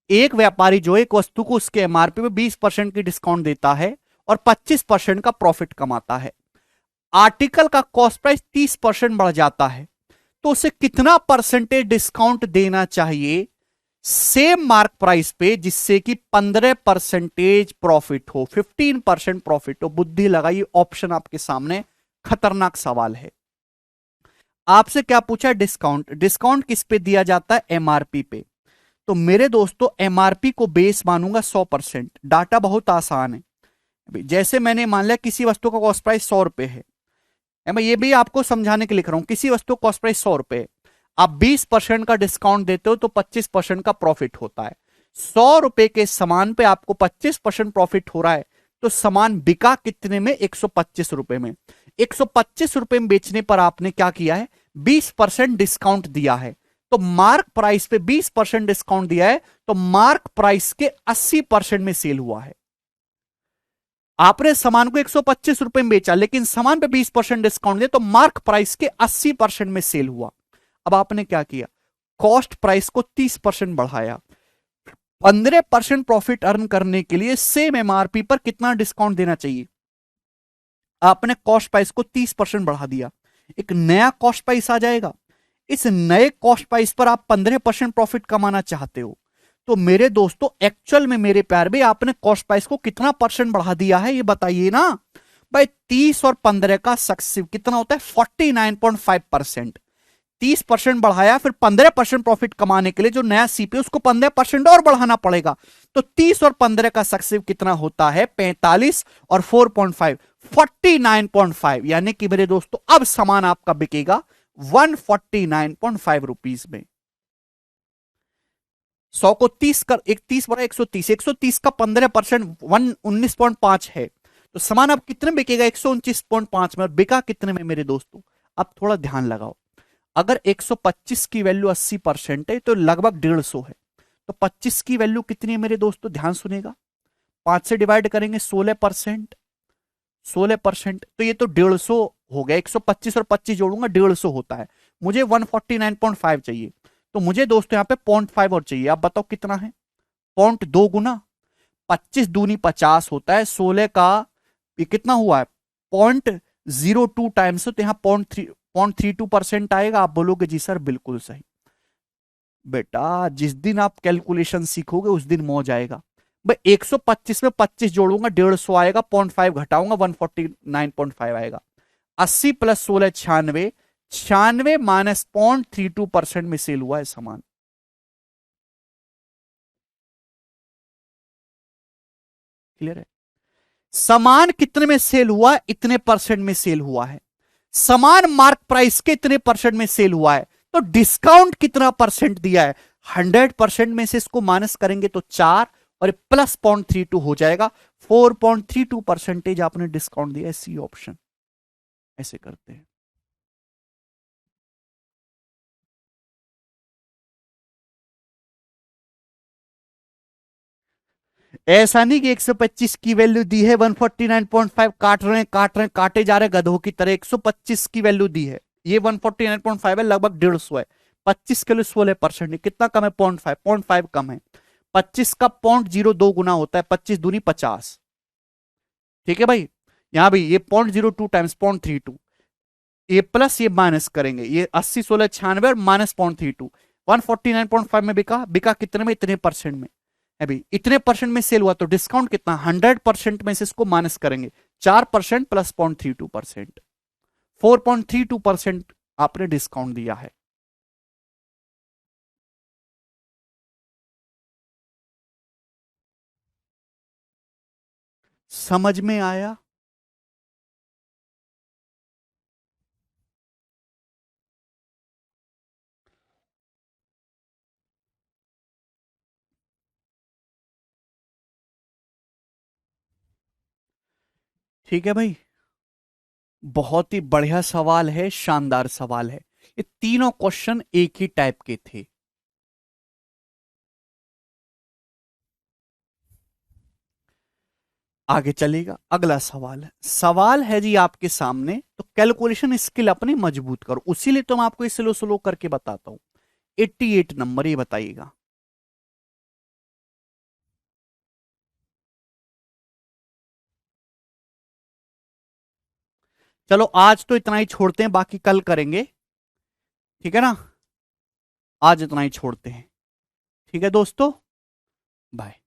Speaker 1: एक व्यापारी जो एक वस्तु को उसके एमआरपी पे 20% की डिस्काउंट देता है और 25% का प्रॉफिट कमाता है। आर्टिकल का कॉस्ट प्राइस 30% बढ़ जाता है, तो उसे कितना परसेंटेज डिस्काउंट देना चाहिए सेम मार्क प्राइस पे, जिससे कि 15% प्रॉफिट हो, 15% प्रॉफिट हो? बुद्धि लगाइए, ऑप्शन आपके सामने। खतरनाक सवाल है। आपसे क्या पूछा? डिस्काउंट। डिस्काउंट किस पे दिया जाता है? एमआरपी पे। तो मेरे दोस्तों एमआरपी को बेस मानूंगा 100%। डाटा बहुत आसान है। जैसे मैंने मान लिया किसी वस्तु का कॉस्ट प्राइस 100 रुपए है, मैं ये भी आपको समझाने के लिख रहा हूं, किसी वस्तु का कॉस्ट प्राइस 100 रुपए है, आप 20% का डिस्काउंट देते हो तो 25% का प्रॉफिट होता है। 100 रुपए के सामान पे आपको 25% प्रॉफिट हो रहा है, तो सामान बिका कितने में? 125 रुपए में। 125 रुपए में बेचने पर आपने क्या किया है? 20% डिस्काउंट दिया है, तो मार्क प्राइस पे 20% डिस्काउंट दिया है, तो मार्क प्राइस के 80% में सेल हुआ है। आपने सामान को 125 रुपए में बेचा, लेकिन सामान पे 20% डिस्काउंट दिया, तो मार्क प्राइस के 80% में सेल हुआ। अब आपने क्या किया? कॉस्ट प्राइस को 30% बढ़ाया। 15% प्रॉफिट अर्न करने के लिए सेम एमआरपी पर कितना डिस्काउंट देना चाहिए? आपने कॉस्ट प्राइस को 30% बढ़ा दिया, एक नया कॉस्ट प्राइस आ जाएगा। इस नए कॉस्ट प्राइस पर आप 15% प्रॉफिट कमाना चाहते हो, तो मेरे दोस्तों एक्चुअल में मेरे प्यार भाई आपने कॉस्ट प्राइस को कितना परसेंट बढ़ा दिया है ये बताइए ना भाई। 30 और 15 का सक्सेसिव कितना होता है 49.5%। 30% बढ़ाया, फिर 15% प्रॉफिट कमाने के लिए जो नया सीपीयू उसको 15% और बढ़ाना पड़ेगा। तो 30 और 15 का सक्सेसिव कितना होता है 45 और 4.5 49.5, यानी कि मेरे दोस्तों अब सामान आपका बिकेगा 149.5 रुपीज में। 100 को 30 कर 31 बड़ा 130, 130 का 15% 119.5 है, तो सामान अब कितने बिकेगा 129.5 में, और बिका कितने में मेरे दोस्तों। अब थोड़ा ध्यान लगाओ, अगर 125 की वैल्यू 80% है तो लगभग 150 है, तो 25 की वैल्यू कितनी है मेरे दोस्तों, ध्यान सुनेगा। 5 से डिवाइड करेंगे 16%, 16% तो ये तो 150 हो गया। 125 और 25 जोड़ूंगा 150 होता है, मुझे 149.5 चाहिए, तो मुझे दोस्तों यहाँ पे 0.5 और चाहिए। आप बताओ कितना है, 0.2 गुना 25 दूनी 50 होता है, 16 का ये कितना हुआ है 0.02 टाइम्स, तो यहाँ 0.32% आएगा। आप बोलोगे जी सर बिल्कुल सही। बेटा जिस दिन आप कैलकुलेशन सीखोगे उस दिन मौज आएगा भाई। 125 में 25 जोड़ूंगा 150 आएगा, 0.5 घटाऊंगा 149.5 आएगा। 80 प्लस 16 96, 96 माइनस 0.32% में सेल हुआ है सामान। क्लियर है, सामान कितने में सेल हुआ है, इतने परसेंट में सेल हुआ है। समान मार्क प्राइस के इतने परसेंट में सेल हुआ है, तो डिस्काउंट कितना परसेंट दिया है 100% में से इसको माइनस करेंगे तो 4 और प्लस 0.32 हो जाएगा। 4.32% आपने डिस्काउंट दिया है, सी ऑप्शन। ऐसे करते हैं। ऐसा नहीं कि 125 की वैल्यू दी है 149.5 काट रहे हैं काट रहे हैं काटे जा रहे हैं गधों की तरह। 125 की वैल्यू दी है, ये 149.5 है, लगभग 150 है। 25 के लिए 16% कितना कम है 0.5, 0.5 कम है। 25 का 0.02 गुना होता है, 25 दूनी 50। ठीक है भाई, यहां भी ये 0.02 टाइम्स 0.32, ये प्लस ये माइनस करेंगे, ये 80 16 96 और माइनस 0.32। 149.5 में बिका, बिका कितने में इतने परसेंट में। अभी इतने परसेंट में सेल हुआ, तो डिस्काउंट कितना 100% में से इसको माइनस करेंगे, 4% प्लस 0.32%, 4.32% आपने डिस्काउंट दिया है। समझ में आया। ठीक है भाई, बहुत ही बढ़िया सवाल है, शानदार सवाल है। ये तीनों क्वेश्चन एक ही टाइप के थे। आगे चलेगा, अगला सवाल है, सवाल है जी आपके सामने, तो कैलकुलेशन स्किल अपनी मजबूत करो, उसीलिए तो मैं आपको ये स्लो स्लो करके बताता हूं। 88 नंबर, ये बताइएगा। चलो आज तो इतना ही छोड़ते हैं, बाकी कल करेंगे। ठीक है ना, आज इतना ही छोड़ते हैं। ठीक है दोस्तों, बाय।